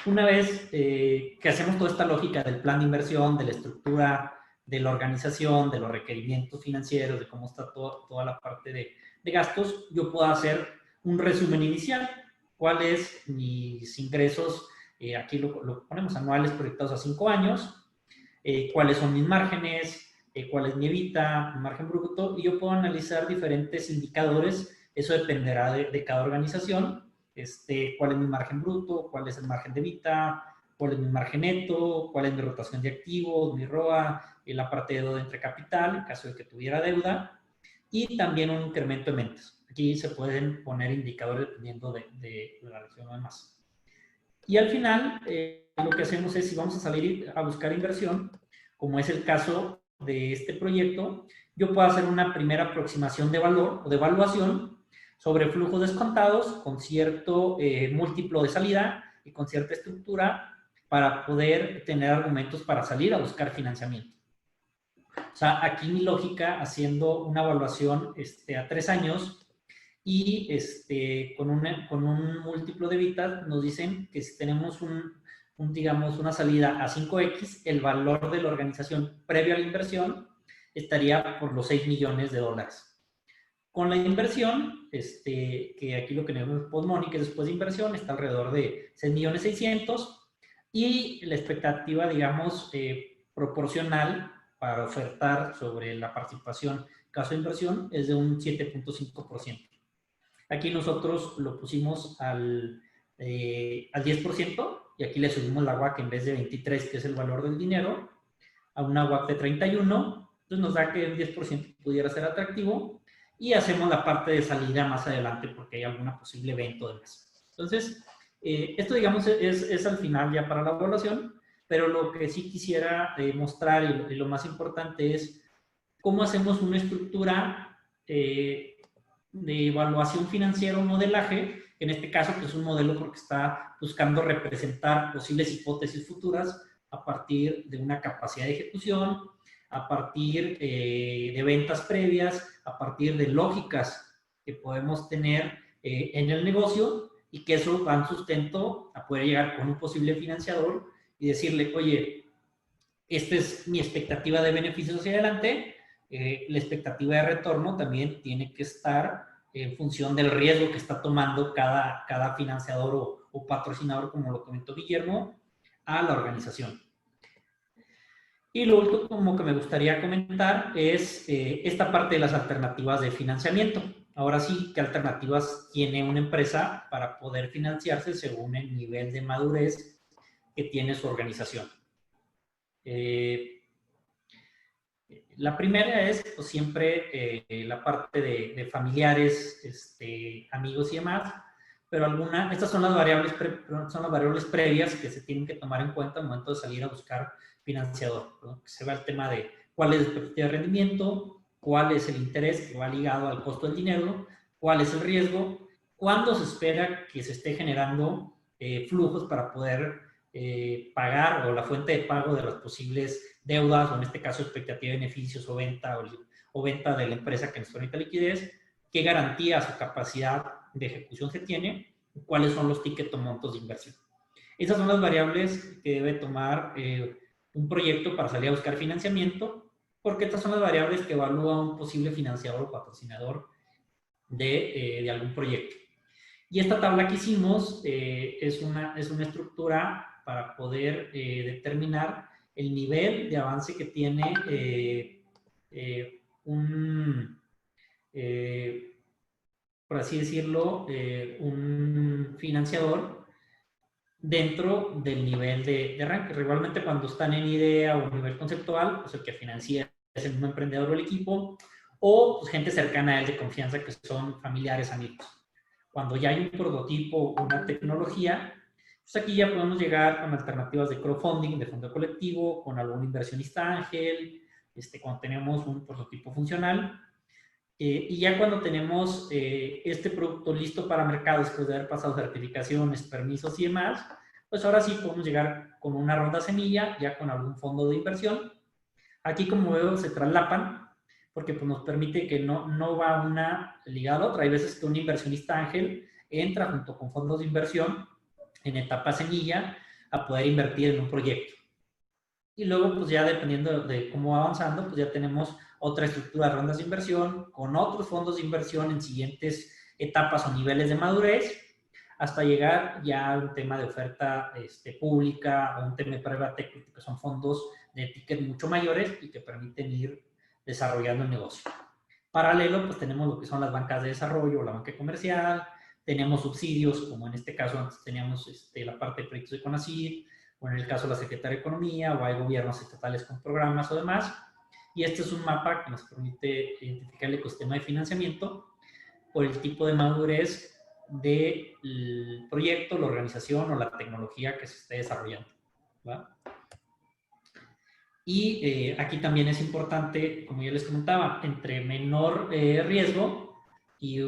S2: Una vez que hacemos toda esta lógica del plan de inversión, de la estructura de la organización, de los requerimientos financieros, de cómo está toda la parte de gastos, yo puedo hacer un resumen inicial. ¿Cuáles mis ingresos? Aquí lo ponemos anuales proyectados a 5 años. ¿Cuáles son mis márgenes? ¿Cuál es mi EBITDA, mi margen bruto? Y yo puedo analizar diferentes indicadores. Eso dependerá de cada organización. Cuál es mi margen bruto, cuál es el margen de EBITDA, cuál es mi margen neto, cuál es mi rotación de activos, mi ROA, la parte de deuda entre capital, en caso de que tuviera deuda, y también un incremento de ventas. Aquí se pueden poner indicadores dependiendo de la región o demás. Y al final, lo que hacemos es, si vamos a salir a buscar inversión, como es el caso de este proyecto, yo puedo hacer una primera aproximación de valor o de evaluación sobre flujos descontados con cierto múltiplo de salida y con cierta estructura para poder tener argumentos para salir a buscar financiamiento. O sea, aquí mi lógica, haciendo una evaluación a 3 años y con un múltiplo de EBITDA, nos dicen que si tenemos digamos, una salida a 5X, el valor de la organización previo a la inversión estaría por los $6 millones. Con la inversión, que aquí lo que tenemos post-money, que es después de inversión, está alrededor de 6,600,000, y la expectativa, digamos, proporcional para ofertar sobre la participación caso de inversión es de un 7.5%. Aquí nosotros lo pusimos al 10%, y aquí le subimos la WACC en vez de 23, que es el valor del dinero, a una WACC de 31, entonces nos da que el 10% pudiera ser atractivo y hacemos la parte de salida más adelante porque hay alguna posible evento de más. Entonces, esto digamos es al final ya para la evaluación, pero lo que sí quisiera mostrar y lo más importante es cómo hacemos una estructura de evaluación financiera o modelaje, que en este caso pues, es un modelo porque está buscando representar posibles hipótesis futuras a partir de una capacidad de ejecución, a partir de ventas previas, a partir de lógicas que podemos tener en el negocio y que eso dan sustento a poder llegar con un posible financiador y decirle, oye, esta es mi expectativa de beneficios hacia adelante, la expectativa de retorno también tiene que estar en función del riesgo que está tomando cada financiador o patrocinador, como lo comentó Guillermo, a la organización. Y lo último que me gustaría comentar es esta parte de las alternativas de financiamiento. Ahora sí, ¿qué alternativas tiene una empresa para poder financiarse según el nivel de madurez que tiene su organización? La primera es pues, siempre la parte de familiares, amigos y demás, pero estas son las variables previas que se tienen que tomar en cuenta al momento de salir a buscar financiador, ¿no? Se va el tema de cuál es la expectativa de rendimiento, cuál es el interés que va ligado al costo del dinero, cuál es el riesgo, cuándo se espera que se esté generando flujos para poder pagar o la fuente de pago de las posibles deudas o en este caso expectativa de beneficios o venta de la empresa que nos permita liquidez, qué garantías o capacidad de ejecución se tiene, cuáles son los tickets o montos de inversión. Esas son las variables que debe tomar un proyecto para salir a buscar financiamiento, porque estas son las variables que evalúa un posible financiador o patrocinador de algún proyecto. Y esta tabla que hicimos es una estructura para poder determinar el nivel de avance que tiene por así decirlo, un financiador dentro del nivel de arranque. Igualmente cuando están en idea o nivel conceptual, pues el que financia es el mismo emprendedor o el equipo, o pues, gente cercana a él de confianza que son familiares, amigos. Cuando ya hay un prototipo o una tecnología, pues aquí ya podemos llegar con alternativas de crowdfunding, de fondo colectivo, con algún inversionista ángel, cuando tenemos un prototipo funcional. Y ya cuando tenemos este producto listo para mercado, después de haber pasado certificaciones, permisos y demás, pues ahora sí podemos llegar con una ronda semilla, ya con algún fondo de inversión. Aquí, como veo, se traslapan, porque pues, nos permite que no va una ligada a la otra. Hay veces que un inversionista ángel entra junto con fondos de inversión en etapa semilla a poder invertir en un proyecto. Y luego, pues ya dependiendo de cómo va avanzando, pues ya tenemos otra estructura de rondas de inversión con otros fondos de inversión en siguientes etapas o niveles de madurez, hasta llegar ya a un tema de oferta pública o un tema de private equity, que son fondos de ticket mucho mayores y que permiten ir desarrollando el negocio. Paralelo, pues tenemos lo que son las bancas de desarrollo, la banca comercial, tenemos subsidios, como en este caso antes teníamos la parte de proyectos de CONACYT, o en el caso de la Secretaría de Economía, o hay gobiernos estatales con programas o demás. Y este es un mapa que nos permite identificar el ecosistema de financiamiento por el tipo de madurez del proyecto, la organización o la tecnología que se esté desarrollando, ¿va? Y aquí también es importante, como ya les comentaba, entre menor riesgo y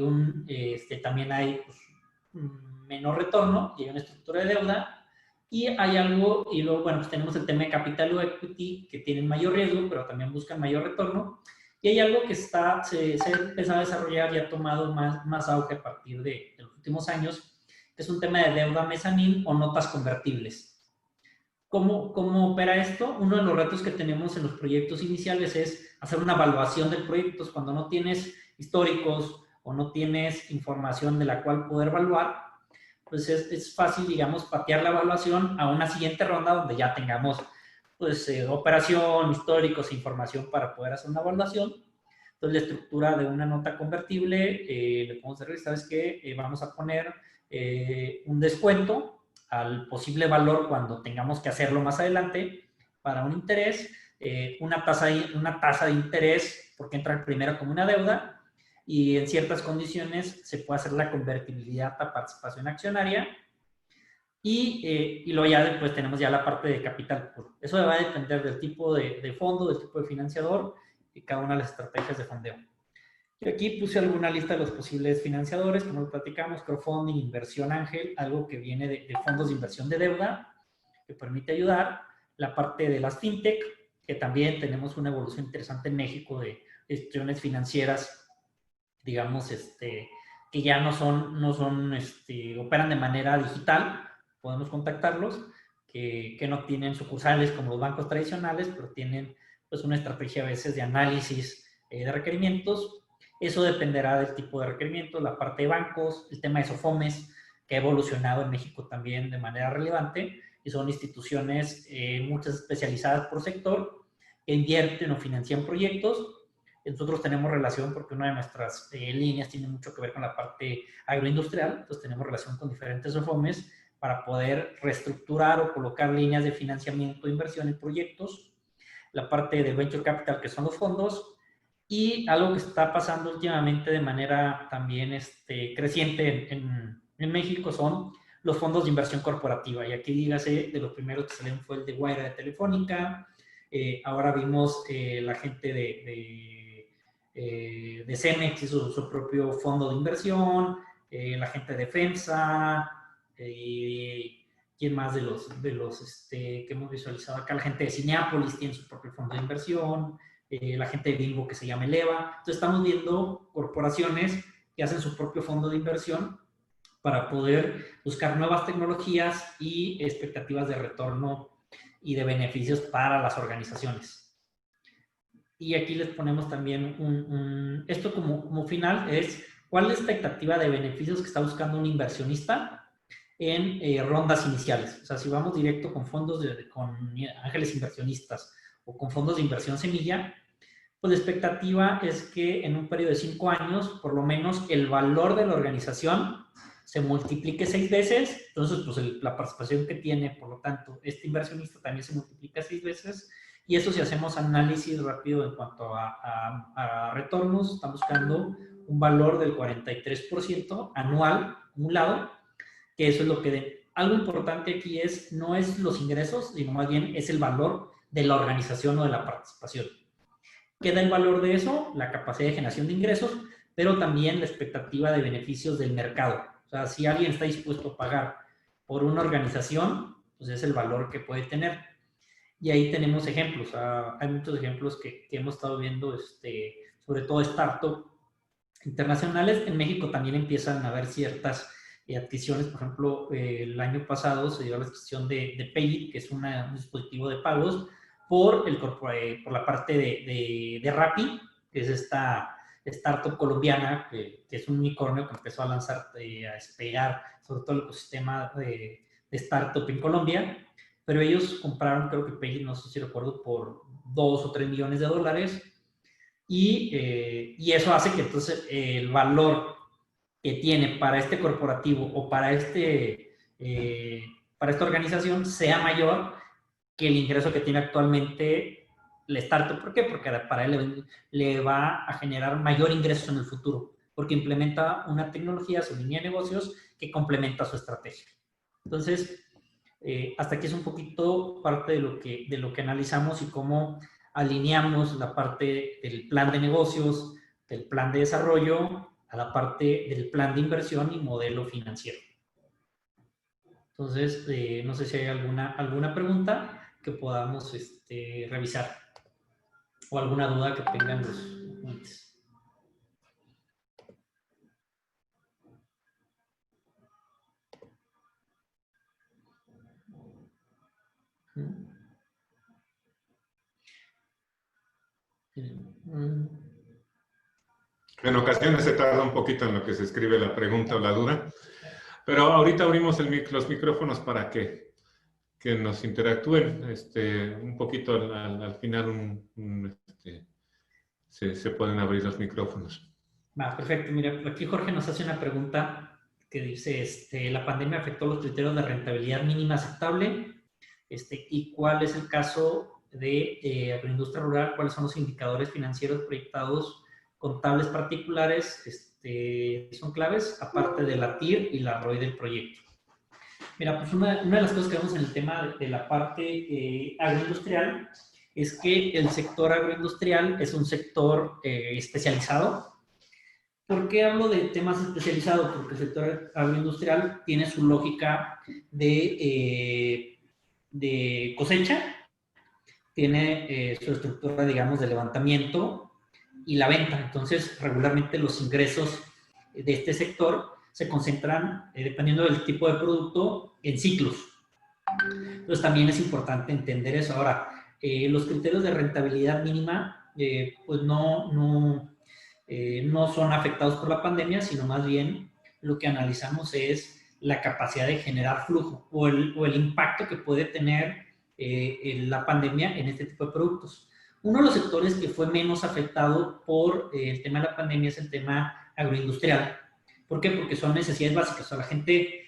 S2: también hay pues, menor retorno y hay una estructura de deuda. Y hay algo, y luego, bueno, pues tenemos el tema de capital o equity, que tienen mayor riesgo, pero también buscan mayor retorno. Y hay algo que se empezó a desarrollar y ha tomado más auge a partir de los últimos años, que es un tema de deuda mezanín o notas convertibles. ¿Cómo opera esto? Uno de los retos que tenemos en los proyectos iniciales es hacer una evaluación del proyecto. Cuando no tienes históricos o no tienes información de la cual poder evaluar, pues es fácil, digamos, patear la evaluación a una siguiente ronda donde ya tengamos pues, operación, históricos, información para poder hacer una evaluación. Entonces, la estructura de una nota convertible, le podemos decir, ¿sabes qué? Vamos a poner un descuento al posible valor cuando tengamos que hacerlo más adelante para un interés. una tasa de interés, porque entra primero como una deuda, y en ciertas condiciones se puede hacer la convertibilidad a participación accionaria, y luego ya después tenemos ya la parte de capital puro. Eso va a depender del tipo de fondo, del tipo de financiador y cada una de las estrategias de fondeo. Y aquí puse alguna lista de los posibles financiadores, como lo platicamos: crowdfunding, inversión ángel, algo que viene de fondos de inversión de deuda, que permite ayudar. La parte de las fintech, que también tenemos una evolución interesante en México de instituciones financieras, digamos, que ya no son operan de manera digital, podemos contactarlos, que no tienen sucursales como los bancos tradicionales, pero tienen pues una estrategia a veces de análisis de requerimientos. Eso dependerá del tipo de requerimientos, la parte de bancos, el tema de SOFOMES, que ha evolucionado en México también de manera relevante, y son instituciones muchas especializadas por sector, que invierten o financian proyectos. Nosotros tenemos relación porque una de nuestras líneas tiene mucho que ver con la parte agroindustrial, entonces tenemos relación con diferentes SOFOMES para poder reestructurar o colocar líneas de financiamiento de inversión en proyectos. La parte de Venture Capital, que son los fondos, y algo que está pasando últimamente de manera también creciente en México son los fondos de inversión corporativa. Y aquí dígase, de los primeros que salieron fue el de Guaira de Telefónica, ahora vimos la gente de Cemex hizo su propio fondo de inversión, la gente de FEMSA, ¿quién más de los que hemos visualizado acá? La gente de Cineápolis tiene su propio fondo de inversión, la gente de Bimbo que se llama Eleva. Entonces estamos viendo corporaciones que hacen su propio fondo de inversión para poder buscar nuevas tecnologías y expectativas de retorno y de beneficios para las organizaciones. Y aquí les ponemos también esto como final es: ¿cuál es la expectativa de beneficios que está buscando un inversionista en rondas iniciales? O sea, si vamos directo con fondos con ángeles inversionistas o con fondos de inversión semilla, pues la expectativa es que en un periodo de 5 años, por lo menos el valor de la organización se multiplique 6 veces. Entonces, pues la participación que tiene, por lo tanto, este inversionista también se multiplica 6 veces. Y eso, si hacemos análisis rápido en cuanto a retornos, están buscando un valor del 43% anual acumulado, que eso es lo que... Algo importante aquí no es los ingresos, sino más bien es el valor de la organización o de la participación. ¿Qué da el valor de eso? La capacidad de generación de ingresos, pero también la expectativa de beneficios del mercado. O sea, si alguien está dispuesto a pagar por una organización, pues es el valor que puede tener. Y ahí tenemos ejemplos. Hay muchos ejemplos que hemos estado viendo, sobre todo startups internacionales. En México también empiezan a haber ciertas adquisiciones. Por ejemplo, el año pasado se dio la adquisición de Payit, que es un dispositivo de pagos, por la parte de Rappi, que es esta startup colombiana, que es un unicornio que empezó a lanzar, a despegar sobre todo el ecosistema de startup en Colombia. Pero ellos compraron, creo que Payit, no sé si recuerdo, por 2 o 3 millones de dólares. Y eso hace que entonces el valor que tiene para este corporativo o para esta organización sea mayor que el ingreso que tiene actualmente el startup. ¿Por qué? Porque para él le va a generar mayor ingreso en el futuro, porque implementa una tecnología, su línea de negocios, que complementa su estrategia. Entonces, hasta aquí es un poquito parte de lo que analizamos y cómo alineamos la parte del plan de negocios, del plan de desarrollo, a la parte del plan de inversión y modelo financiero. Entonces, no sé si hay alguna pregunta que podamos revisar o alguna duda que tengan los clientes.
S1: En ocasiones se tarda un poquito en lo que se escribe la pregunta o la duda, pero ahorita abrimos los micrófonos para que nos interactúen. Un poquito al final se pueden abrir los micrófonos.
S2: Perfecto. Mira, aquí Jorge nos hace una pregunta que dice, ¿la pandemia afectó los criterios de rentabilidad mínima aceptable? ¿Y cuál es el caso de agroindustria rural, cuáles son los indicadores financieros proyectados, contables particulares, son claves, aparte de la TIR y la ROI del proyecto. Mira, pues una de las cosas que vemos en el tema de la parte agroindustrial es que el sector agroindustrial es un sector especializado. ¿Por qué hablo de temas especializados? Porque el sector agroindustrial tiene su lógica de cosecha, tiene su estructura, digamos, de levantamiento y la venta. Entonces, regularmente los ingresos de este sector se concentran, dependiendo del tipo de producto, en ciclos. Entonces, también es importante entender eso. Ahora, los criterios de rentabilidad mínima, pues no son afectados por la pandemia, sino más bien lo que analizamos es la capacidad de generar flujo o el impacto que puede tener la pandemia en este tipo de productos. Uno de los sectores que fue menos afectado por el tema de la pandemia es el tema agroindustrial. ¿Por qué? Porque son necesidades básicas. O sea, la gente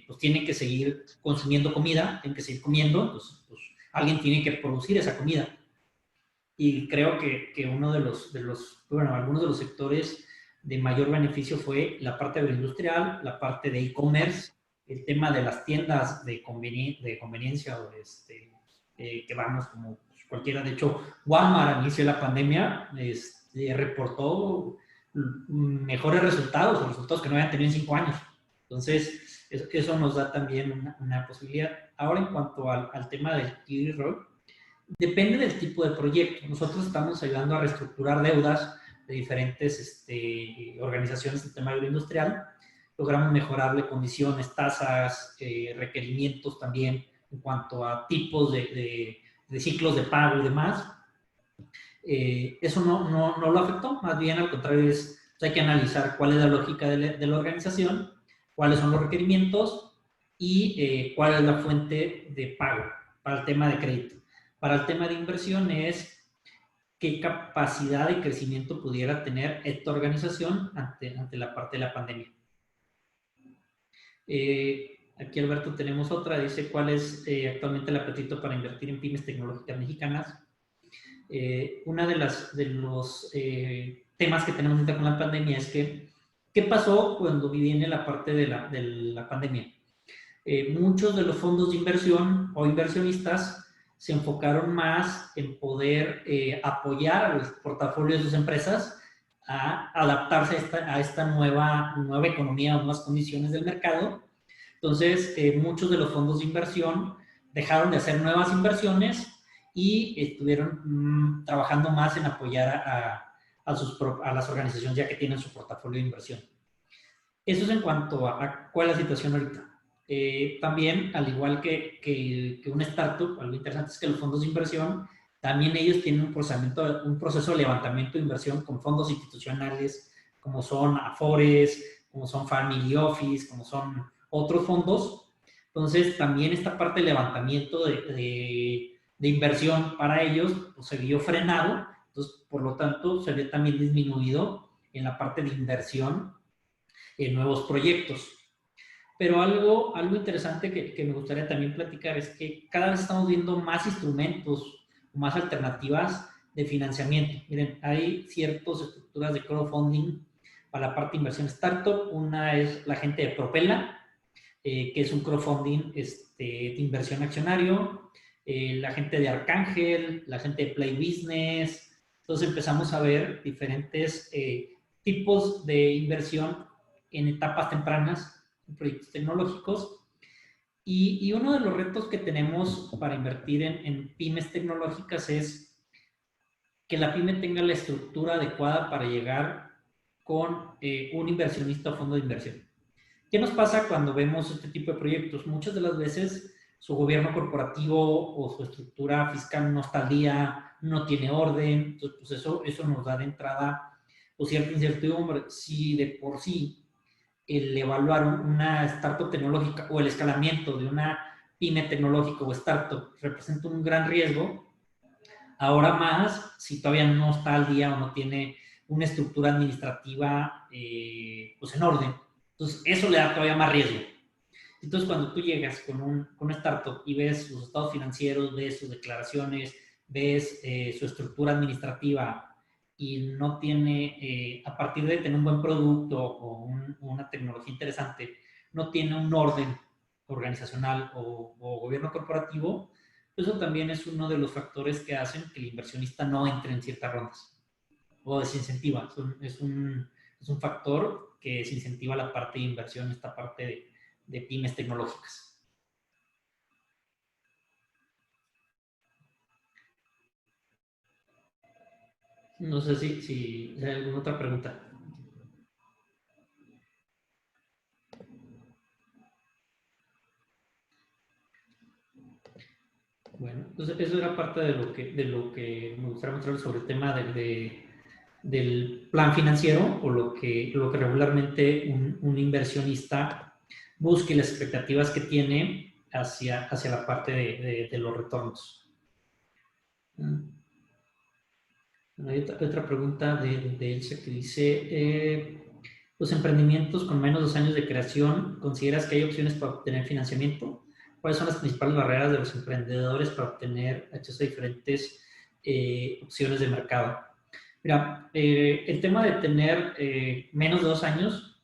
S2: pues tiene que seguir consumiendo comida, tiene que seguir comiendo, entonces pues, alguien tiene que producir esa comida. Y creo que uno de algunos de los sectores de mayor beneficio fue la parte agroindustrial, la parte de e-commerce, el tema de las tiendas de conveniencia o que vamos como cualquiera. De hecho, Walmart al inicio de la pandemia reportó mejores resultados, o resultados que no habían tenido en 5 años. Entonces, eso nos da también una posibilidad. Ahora, en cuanto al tema del TIR, depende del tipo de proyecto. Nosotros estamos ayudando a reestructurar deudas de diferentes organizaciones del tema agroindustrial. Logramos mejorarle condiciones, tasas, requerimientos también en cuanto a tipos de ciclos de pago y demás. Eso no lo afectó, más bien al contrario, hay que analizar cuál es la lógica de la organización, cuáles son los requerimientos y cuál es la fuente de pago para el tema de crédito. Para el tema de inversión es qué capacidad de crecimiento pudiera tener esta organización ante la parte de la pandemia. Aquí, Alberto, tenemos otra. Dice, ¿cuál es actualmente el apetito para invertir en pymes tecnológicas mexicanas? Una de los temas que tenemos ahorita con la pandemia es que, ¿qué pasó cuando viene la parte de la pandemia? Muchos de los fondos de inversión o inversionistas se enfocaron más en poder apoyar a los portafolios de sus empresas a adaptarse a esta nueva economía o nuevas condiciones del mercado. Entonces, muchos de los fondos de inversión dejaron de hacer nuevas inversiones y estuvieron trabajando más en apoyar a las organizaciones ya que tienen su portafolio de inversión. Eso es en cuanto a cuál es la situación ahorita. También, al igual que una startup, algo interesante es que los fondos de inversión, también ellos tienen un proceso de levantamiento de inversión con fondos institucionales, como son Afores, como son Family Office, como son otros fondos. Entonces, también esta parte de levantamiento de inversión para ellos pues, se vio frenado. Entonces, por lo tanto, se ve también disminuido en la parte de inversión en nuevos proyectos. Pero algo interesante que me gustaría también platicar es que cada vez estamos viendo más instrumentos, más alternativas de financiamiento. Miren, hay ciertas estructuras de crowdfunding para la parte de inversión startup. Una es la gente de Propela, que es un crowdfunding de inversión accionario. La gente de Arcángel, la gente de Play Business. Entonces empezamos a ver diferentes tipos de inversión en etapas tempranas, en proyectos tecnológicos. Y uno de los retos que tenemos para invertir en pymes tecnológicas es que la pyme tenga la estructura adecuada para llegar con un inversionista o fondo de inversión. ¿Qué nos pasa cuando vemos este tipo de proyectos? Muchas de las veces su gobierno corporativo o su estructura fiscal no está al día, no tiene orden, entonces pues eso nos da de entrada pues, cierta incertidumbre. Si de por sí el evaluar una startup tecnológica o el escalamiento de una pyme tecnológica o startup representa un gran riesgo, ahora más si todavía no está al día o no tiene una estructura administrativa pues en orden. Entonces, eso le da todavía más riesgo. Entonces, cuando tú llegas con una startup y ves sus estados financieros, ves sus declaraciones, ves su estructura administrativa y no tiene, a partir de tener un buen producto o una tecnología interesante, no tiene un orden organizacional o gobierno corporativo, eso también es uno de los factores que hacen que el inversionista no entre en ciertas rondas o desincentiva. Es un factor que desincentiva la parte de inversión, esta parte de pymes tecnológicas. No sé si hay alguna otra pregunta. Bueno, entonces eso era parte de lo que me gustaría mostrarles sobre el tema del plan financiero o lo que regularmente un inversionista busque, las expectativas que tiene hacia la parte de los retornos. Hay otra pregunta de Elsa que dice, ¿los emprendimientos con menos de 2 años de creación, consideras que hay opciones para obtener financiamiento? ¿Cuáles son las principales barreras de los emprendedores para obtener acceso a diferentes opciones de mercado? Mira, el tema de tener menos de 2 años,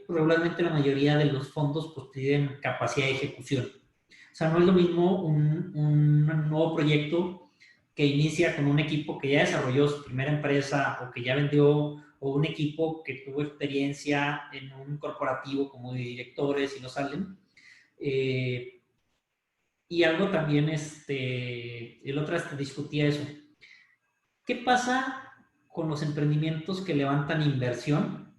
S2: regularmente la mayoría de los fondos pues, piden capacidad de ejecución. O sea, no es lo mismo un nuevo proyecto que inicia con un equipo que ya desarrolló su primera empresa o que ya vendió, o un equipo que tuvo experiencia en un corporativo como de directores y no salen. Y algo también, el otro discutía eso. ¿Qué pasa con los emprendimientos que levantan inversión?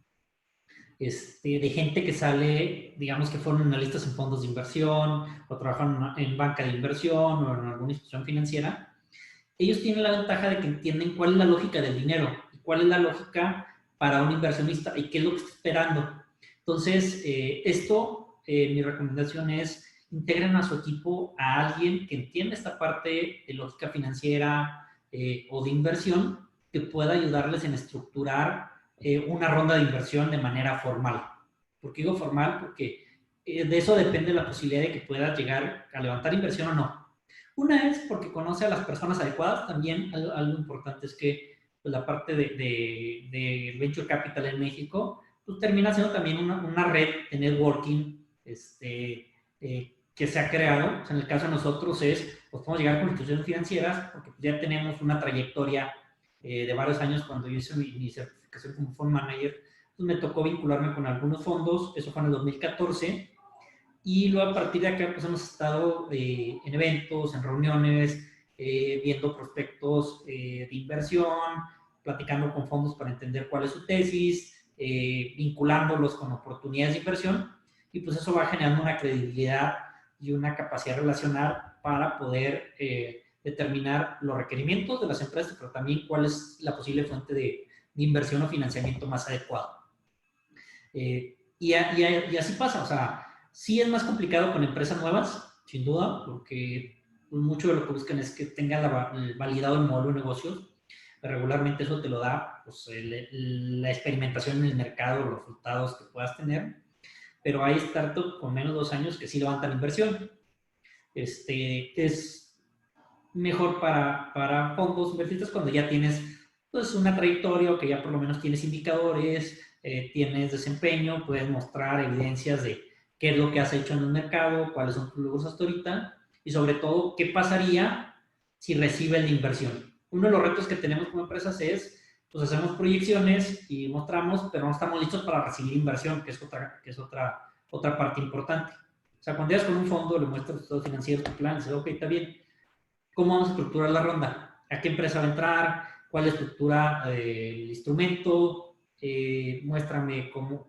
S2: De gente que sale, digamos que fueron analistas en fondos de inversión o trabajan en banca de inversión o en alguna institución financiera. Ellos tienen la ventaja de que entienden cuál es la lógica del dinero y cuál es la lógica para un inversionista y qué es lo que está esperando. Entonces, mi recomendación es integren a su equipo a alguien que entienda esta parte de lógica financiera o de inversión que pueda ayudarles en estructurar una ronda de inversión de manera formal. ¿Por qué digo formal? Porque de eso depende la posibilidad de que puedas llegar a levantar inversión o no. Una es porque conoce a las personas adecuadas. También algo importante es que pues, la parte de Venture Capital en México pues, termina siendo también una red de networking que se ha creado. O sea, en el caso de nosotros pues podemos llegar con instituciones financieras porque pues, ya tenemos una trayectoria de varios años. Cuando yo hice mi certificación como fund manager, pues me tocó vincularme con algunos fondos. Eso fue en el 2014. Y luego a partir de acá pues hemos estado en eventos, en reuniones, viendo prospectos de inversión, platicando con fondos para entender cuál es su tesis, vinculándolos con oportunidades de inversión, y pues eso va generando una credibilidad y una capacidad relacional para poder determinar los requerimientos de las empresas, pero también cuál es la posible fuente de inversión o financiamiento más adecuado. Y así pasa, o sea, sí es más complicado con empresas nuevas, sin duda, porque mucho de lo que buscan es que tengan validado el modelo de negocios. Pero regularmente eso te lo da pues, la experimentación en el mercado, los resultados que puedas tener. Pero hay startups con menos de 2 años que sí levantan inversión. Es mejor para fondos inversionistas cuando ya tienes pues, una trayectoria o que ya por lo menos tienes indicadores, tienes desempeño, puedes mostrar evidencias de qué es lo que has hecho en el mercado, cuáles son tus logros hasta ahorita y sobre todo qué pasaría si recibes la inversión. Uno de los retos que tenemos como empresas es, pues hacemos proyecciones y mostramos, pero no estamos listos para recibir inversión, que es otra parte importante. O sea, cuando llegas con un fondo, le muestras los estados financieros, tu plan, dices, ok, está bien. ¿Cómo vamos a estructurar la ronda? ¿A qué empresa va a entrar? ¿Cuál es la estructura del instrumento? Muéstrame cómo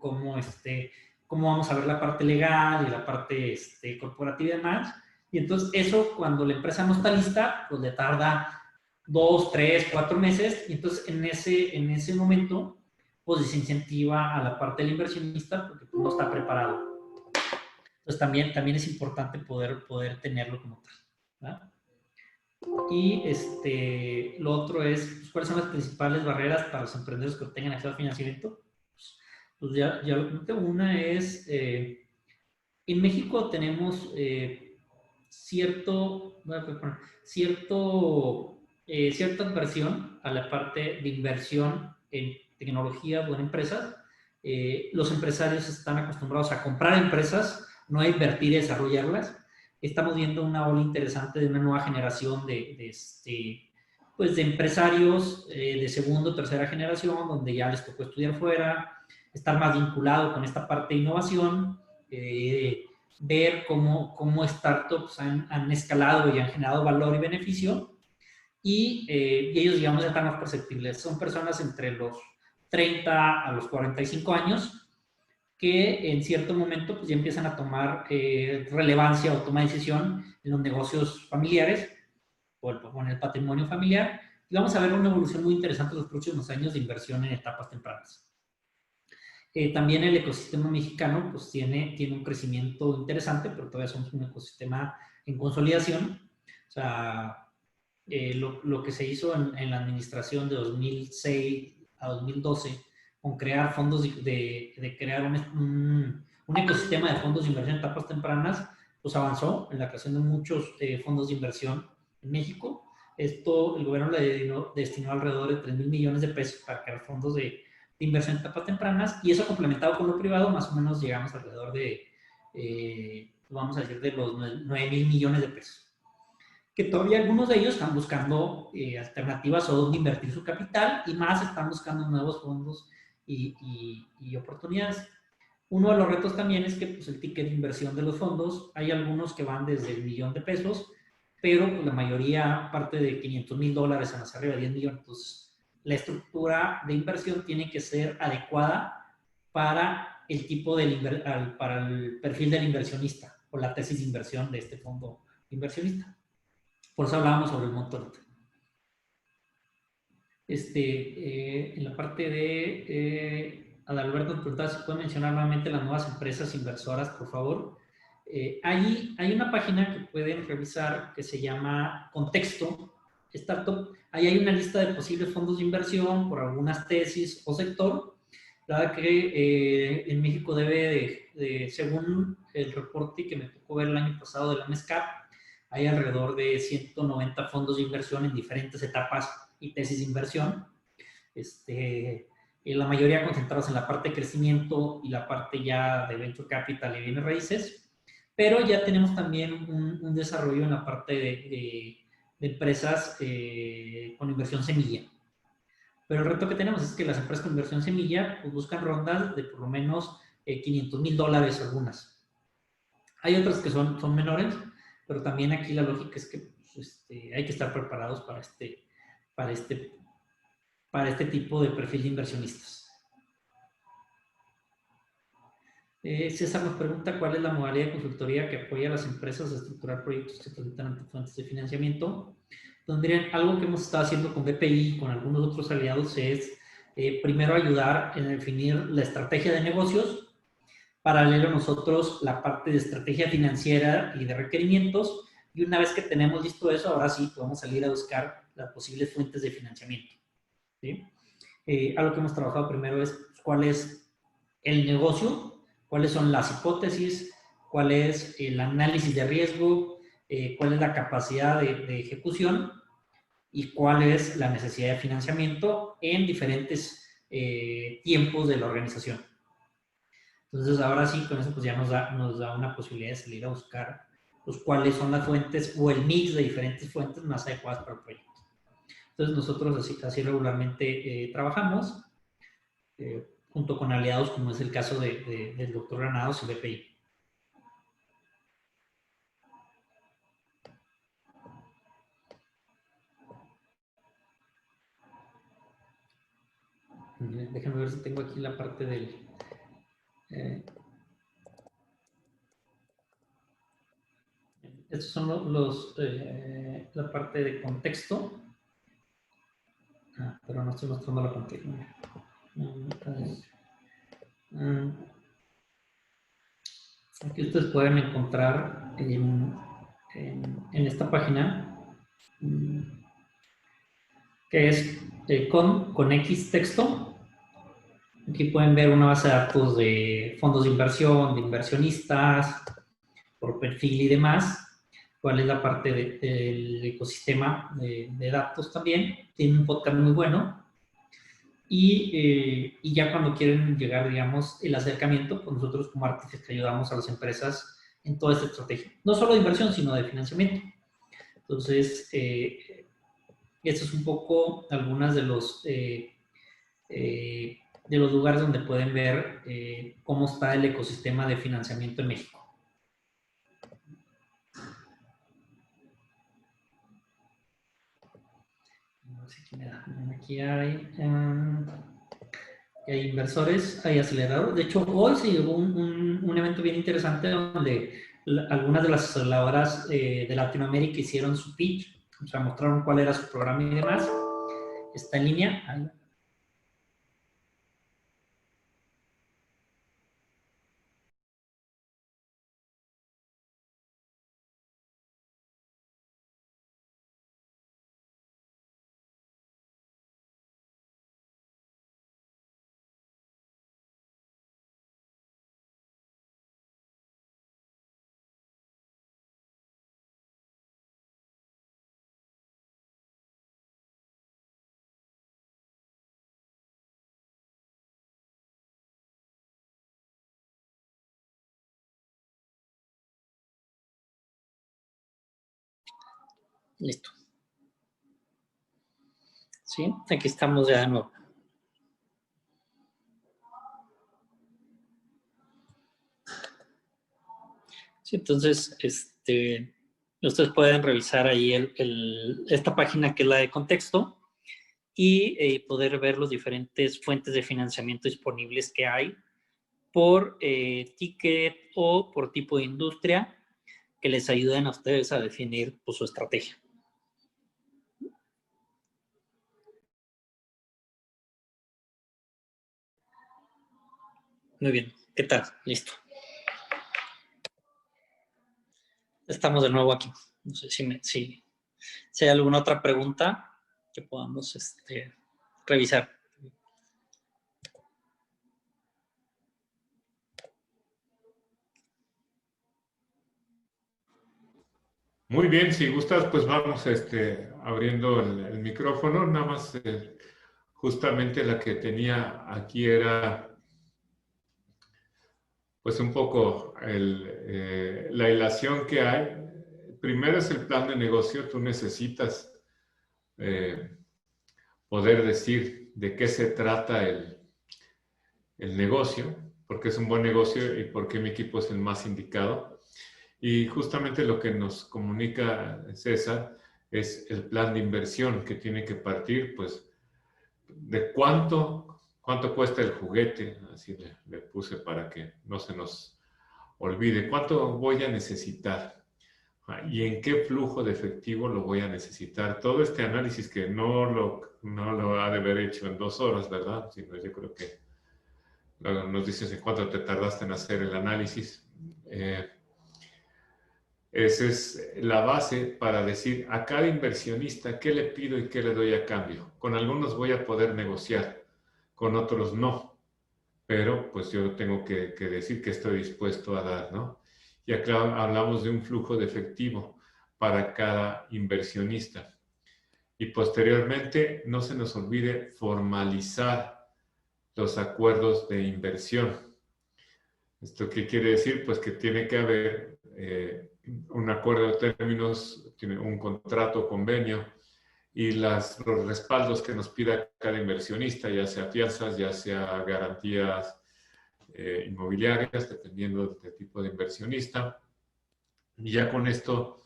S2: vamos a ver la parte legal y la parte corporativa y demás. Y entonces eso, cuando la empresa no está lista, pues le tarda 2, 3, 4 meses. Y entonces en ese momento, pues desincentiva a la parte del inversionista porque no está preparado. Entonces también es importante poder tenerlo como tal, ¿verdad? Y lo otro es, pues, ¿cuáles son las principales barreras para los emprendedores que obtengan acceso al financiamiento? Pues ya lo comenté. Una es En México tenemos cierta adversión a la parte de inversión en tecnología o en empresas. Los empresarios están acostumbrados a comprar empresas, no a invertir y desarrollarlas. Estamos viendo una ola interesante de una nueva generación pues de empresarios de segunda o tercera generación, donde ya les tocó estudiar fuera, estar más vinculado con esta parte de innovación, ver cómo startups han escalado y han generado valor y beneficio, y ellos, digamos, ya están más perceptibles. Son personas entre los 30 a los 45 años que en cierto momento pues ya empiezan a tomar relevancia o toma de decisión en los negocios familiares o en el patrimonio familiar, y vamos a ver una evolución muy interesante en los próximos años de inversión en etapas tempranas. También el ecosistema mexicano pues tiene un crecimiento interesante, pero todavía somos un ecosistema en consolidación. O sea, lo que se hizo en la administración de 2006 a 2012 con crear fondos de crear un ecosistema de fondos de inversión en etapas tempranas, pues avanzó en la creación de muchos fondos de inversión en México. Esto el gobierno le destinó alrededor de 3,000 millones de pesos para crear fondos de inversión en etapas tempranas, y eso complementado con lo privado, más o menos llegamos alrededor de, vamos a decir, de los 9,000 millones de pesos. Que todavía algunos de ellos están buscando alternativas o dónde invertir su capital, y más están buscando nuevos fondos y oportunidades. Uno de los retos también es que pues, el ticket de inversión de los fondos, hay algunos que van desde el $1,000,000, pero pues, la mayoría parte de $500,000 en hacia arriba de 10 millones. Entonces, la estructura de inversión tiene que ser adecuada para el tipo para el perfil del inversionista o la tesis de inversión de este fondo inversionista. Por eso hablábamos sobre el monto ahorita. En la parte de Adalberto, si puede mencionar nuevamente las nuevas empresas inversoras, por favor. Allí hay una página que pueden revisar que se llama Contexto Startup. Ahí hay una lista de posibles fondos de inversión por algunas tesis o sector. La verdad que en México debe según el reporte que me tocó ver el año pasado de la MESCAP, hay alrededor de 190 fondos de inversión en diferentes etapas y tesis de inversión. La mayoría concentrados en la parte de crecimiento y la parte ya de venture capital y bienes raíces, pero ya tenemos también un desarrollo en la parte de empresas con inversión semilla. Pero el reto que tenemos es que las empresas con inversión semilla pues, buscan rondas de por lo menos $500,000 algunas. Hay otras que son menores, pero también aquí la lógica es que pues, hay que estar preparados para este tipo de perfil de inversionistas. César nos pregunta cuál es la modalidad de consultoría que apoya a las empresas a estructurar proyectos que transitan ante fuentes de financiamiento. Donde algo que hemos estado haciendo con BPI y con algunos otros aliados es primero ayudar en definir la estrategia de negocios. Paralelo a nosotros la parte de estrategia financiera y de requerimientos, y una vez que tenemos listo eso, ahora sí podemos salir a buscar las posibles fuentes de financiamiento. ¿Sí? Algo que hemos trabajado primero es cuál es el negocio, cuáles son las hipótesis, cuál es el análisis de riesgo, cuál es la capacidad de ejecución y cuál es la necesidad de financiamiento en diferentes tiempos de la organización. Entonces, ahora sí, con eso pues ya nos da una posibilidad de salir a buscar pues, cuáles son las fuentes o el mix de diferentes fuentes más adecuadas para el proyecto. Entonces, nosotros así regularmente trabajamos junto con aliados, como es el caso del doctor Granados y BPI. Déjenme ver si tengo aquí la parte del... estos son la parte de contexto. Pero no estoy mostrando la pantalla. Aquí ustedes pueden encontrar en esta página que es con X texto. Aquí pueden ver una base de datos de fondos de inversión, de inversionistas, por perfil y demás. Cuál es la parte del ecosistema de datos también. Tiene un podcast muy bueno. Y ya cuando quieren llegar, digamos, el acercamiento, pues nosotros como Artifex ayudamos a las empresas en toda esta estrategia. No solo de inversión, sino de financiamiento. Entonces, esto es un poco algunas de los lugares donde pueden ver cómo está el ecosistema de financiamiento en México. Aquí hay inversores, hay aceleradores. De hecho, hoy se llevó un evento bien interesante donde algunas de las aceleradoras de Latinoamérica hicieron su pitch, o sea, mostraron cuál era su programa y demás. Está en línea. Listo. Sí, aquí estamos ya de nuevo. Sí, entonces, ustedes pueden revisar ahí esta página que es la de contexto y poder ver los diferentes fuentes de financiamiento disponibles que hay por ticket o por tipo de industria que les ayuden a ustedes a definir pues, su estrategia. Muy bien, ¿qué tal? Listo. Estamos de nuevo aquí. No sé si hay alguna otra pregunta que podamos revisar.
S1: Muy bien, si gustas, pues vamos abriendo el micrófono. Nada más, justamente la que tenía aquí era, pues un poco la ilación que hay. Primero es el plan de negocio. Tú necesitas eh, poder decir de qué se trata el negocio, porque es un buen negocio y por qué mi equipo es el más indicado. Y justamente lo que nos comunica César es el plan de inversión que tiene que partir, pues, de cuánto cuesta el juguete, así le puse para que no se nos olvide, cuánto voy a necesitar y en qué flujo de efectivo lo voy a necesitar. Todo este análisis que no lo ha de haber hecho en 2 horas, ¿verdad? Sino yo creo que nos dices en cuánto te tardaste en hacer el análisis. Esa es la base para decir a cada inversionista qué le pido y qué le doy a cambio. Con algunos voy a poder negociar, con otros no, pero pues yo tengo que decir que estoy dispuesto a dar, ¿no? Y acá hablamos de un flujo de efectivo para cada inversionista. Y posteriormente, no se nos olvide formalizar los acuerdos de inversión. ¿Esto qué quiere decir? Pues que tiene que haber un acuerdo de términos, tiene un contrato, convenio y los respaldos que nos pida cada inversionista, ya sea fianzas, ya sea garantías inmobiliarias, dependiendo del tipo de inversionista. Y ya con esto,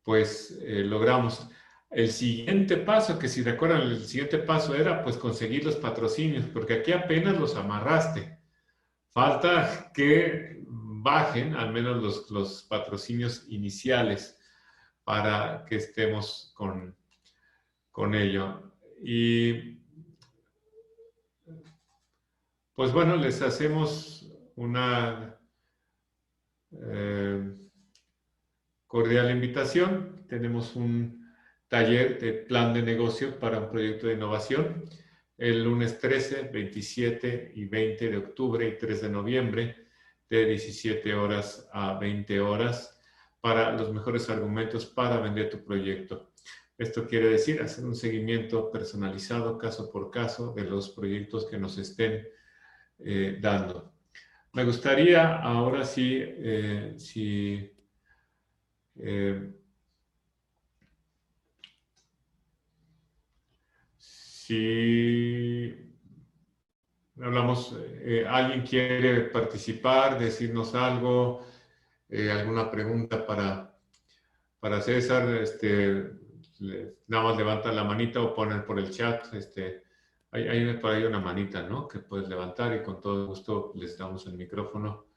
S1: pues logramos. El siguiente paso, que si recuerdan, el siguiente paso era pues conseguir los patrocinios, porque aquí apenas los amarraste. Falta que bajen al menos los patrocinios iniciales para que estemos con ello. Y pues bueno, les hacemos una cordial invitación. Tenemos un taller de plan de negocio para un proyecto de innovación el lunes 13, 27 y 20 de octubre y 3 de noviembre, de 17 horas a 20 horas, para los mejores argumentos para vender tu proyecto. Esto quiere decir hacer un seguimiento personalizado, caso por caso, de los proyectos que nos estén dando. Me gustaría ahora sí, si hablamos, alguien quiere participar, decirnos algo, alguna pregunta para César, nada más levantan la manita o ponen por el chat. Hay por ahí una manita, ¿no? Que puedes levantar y con todo gusto les damos el micrófono.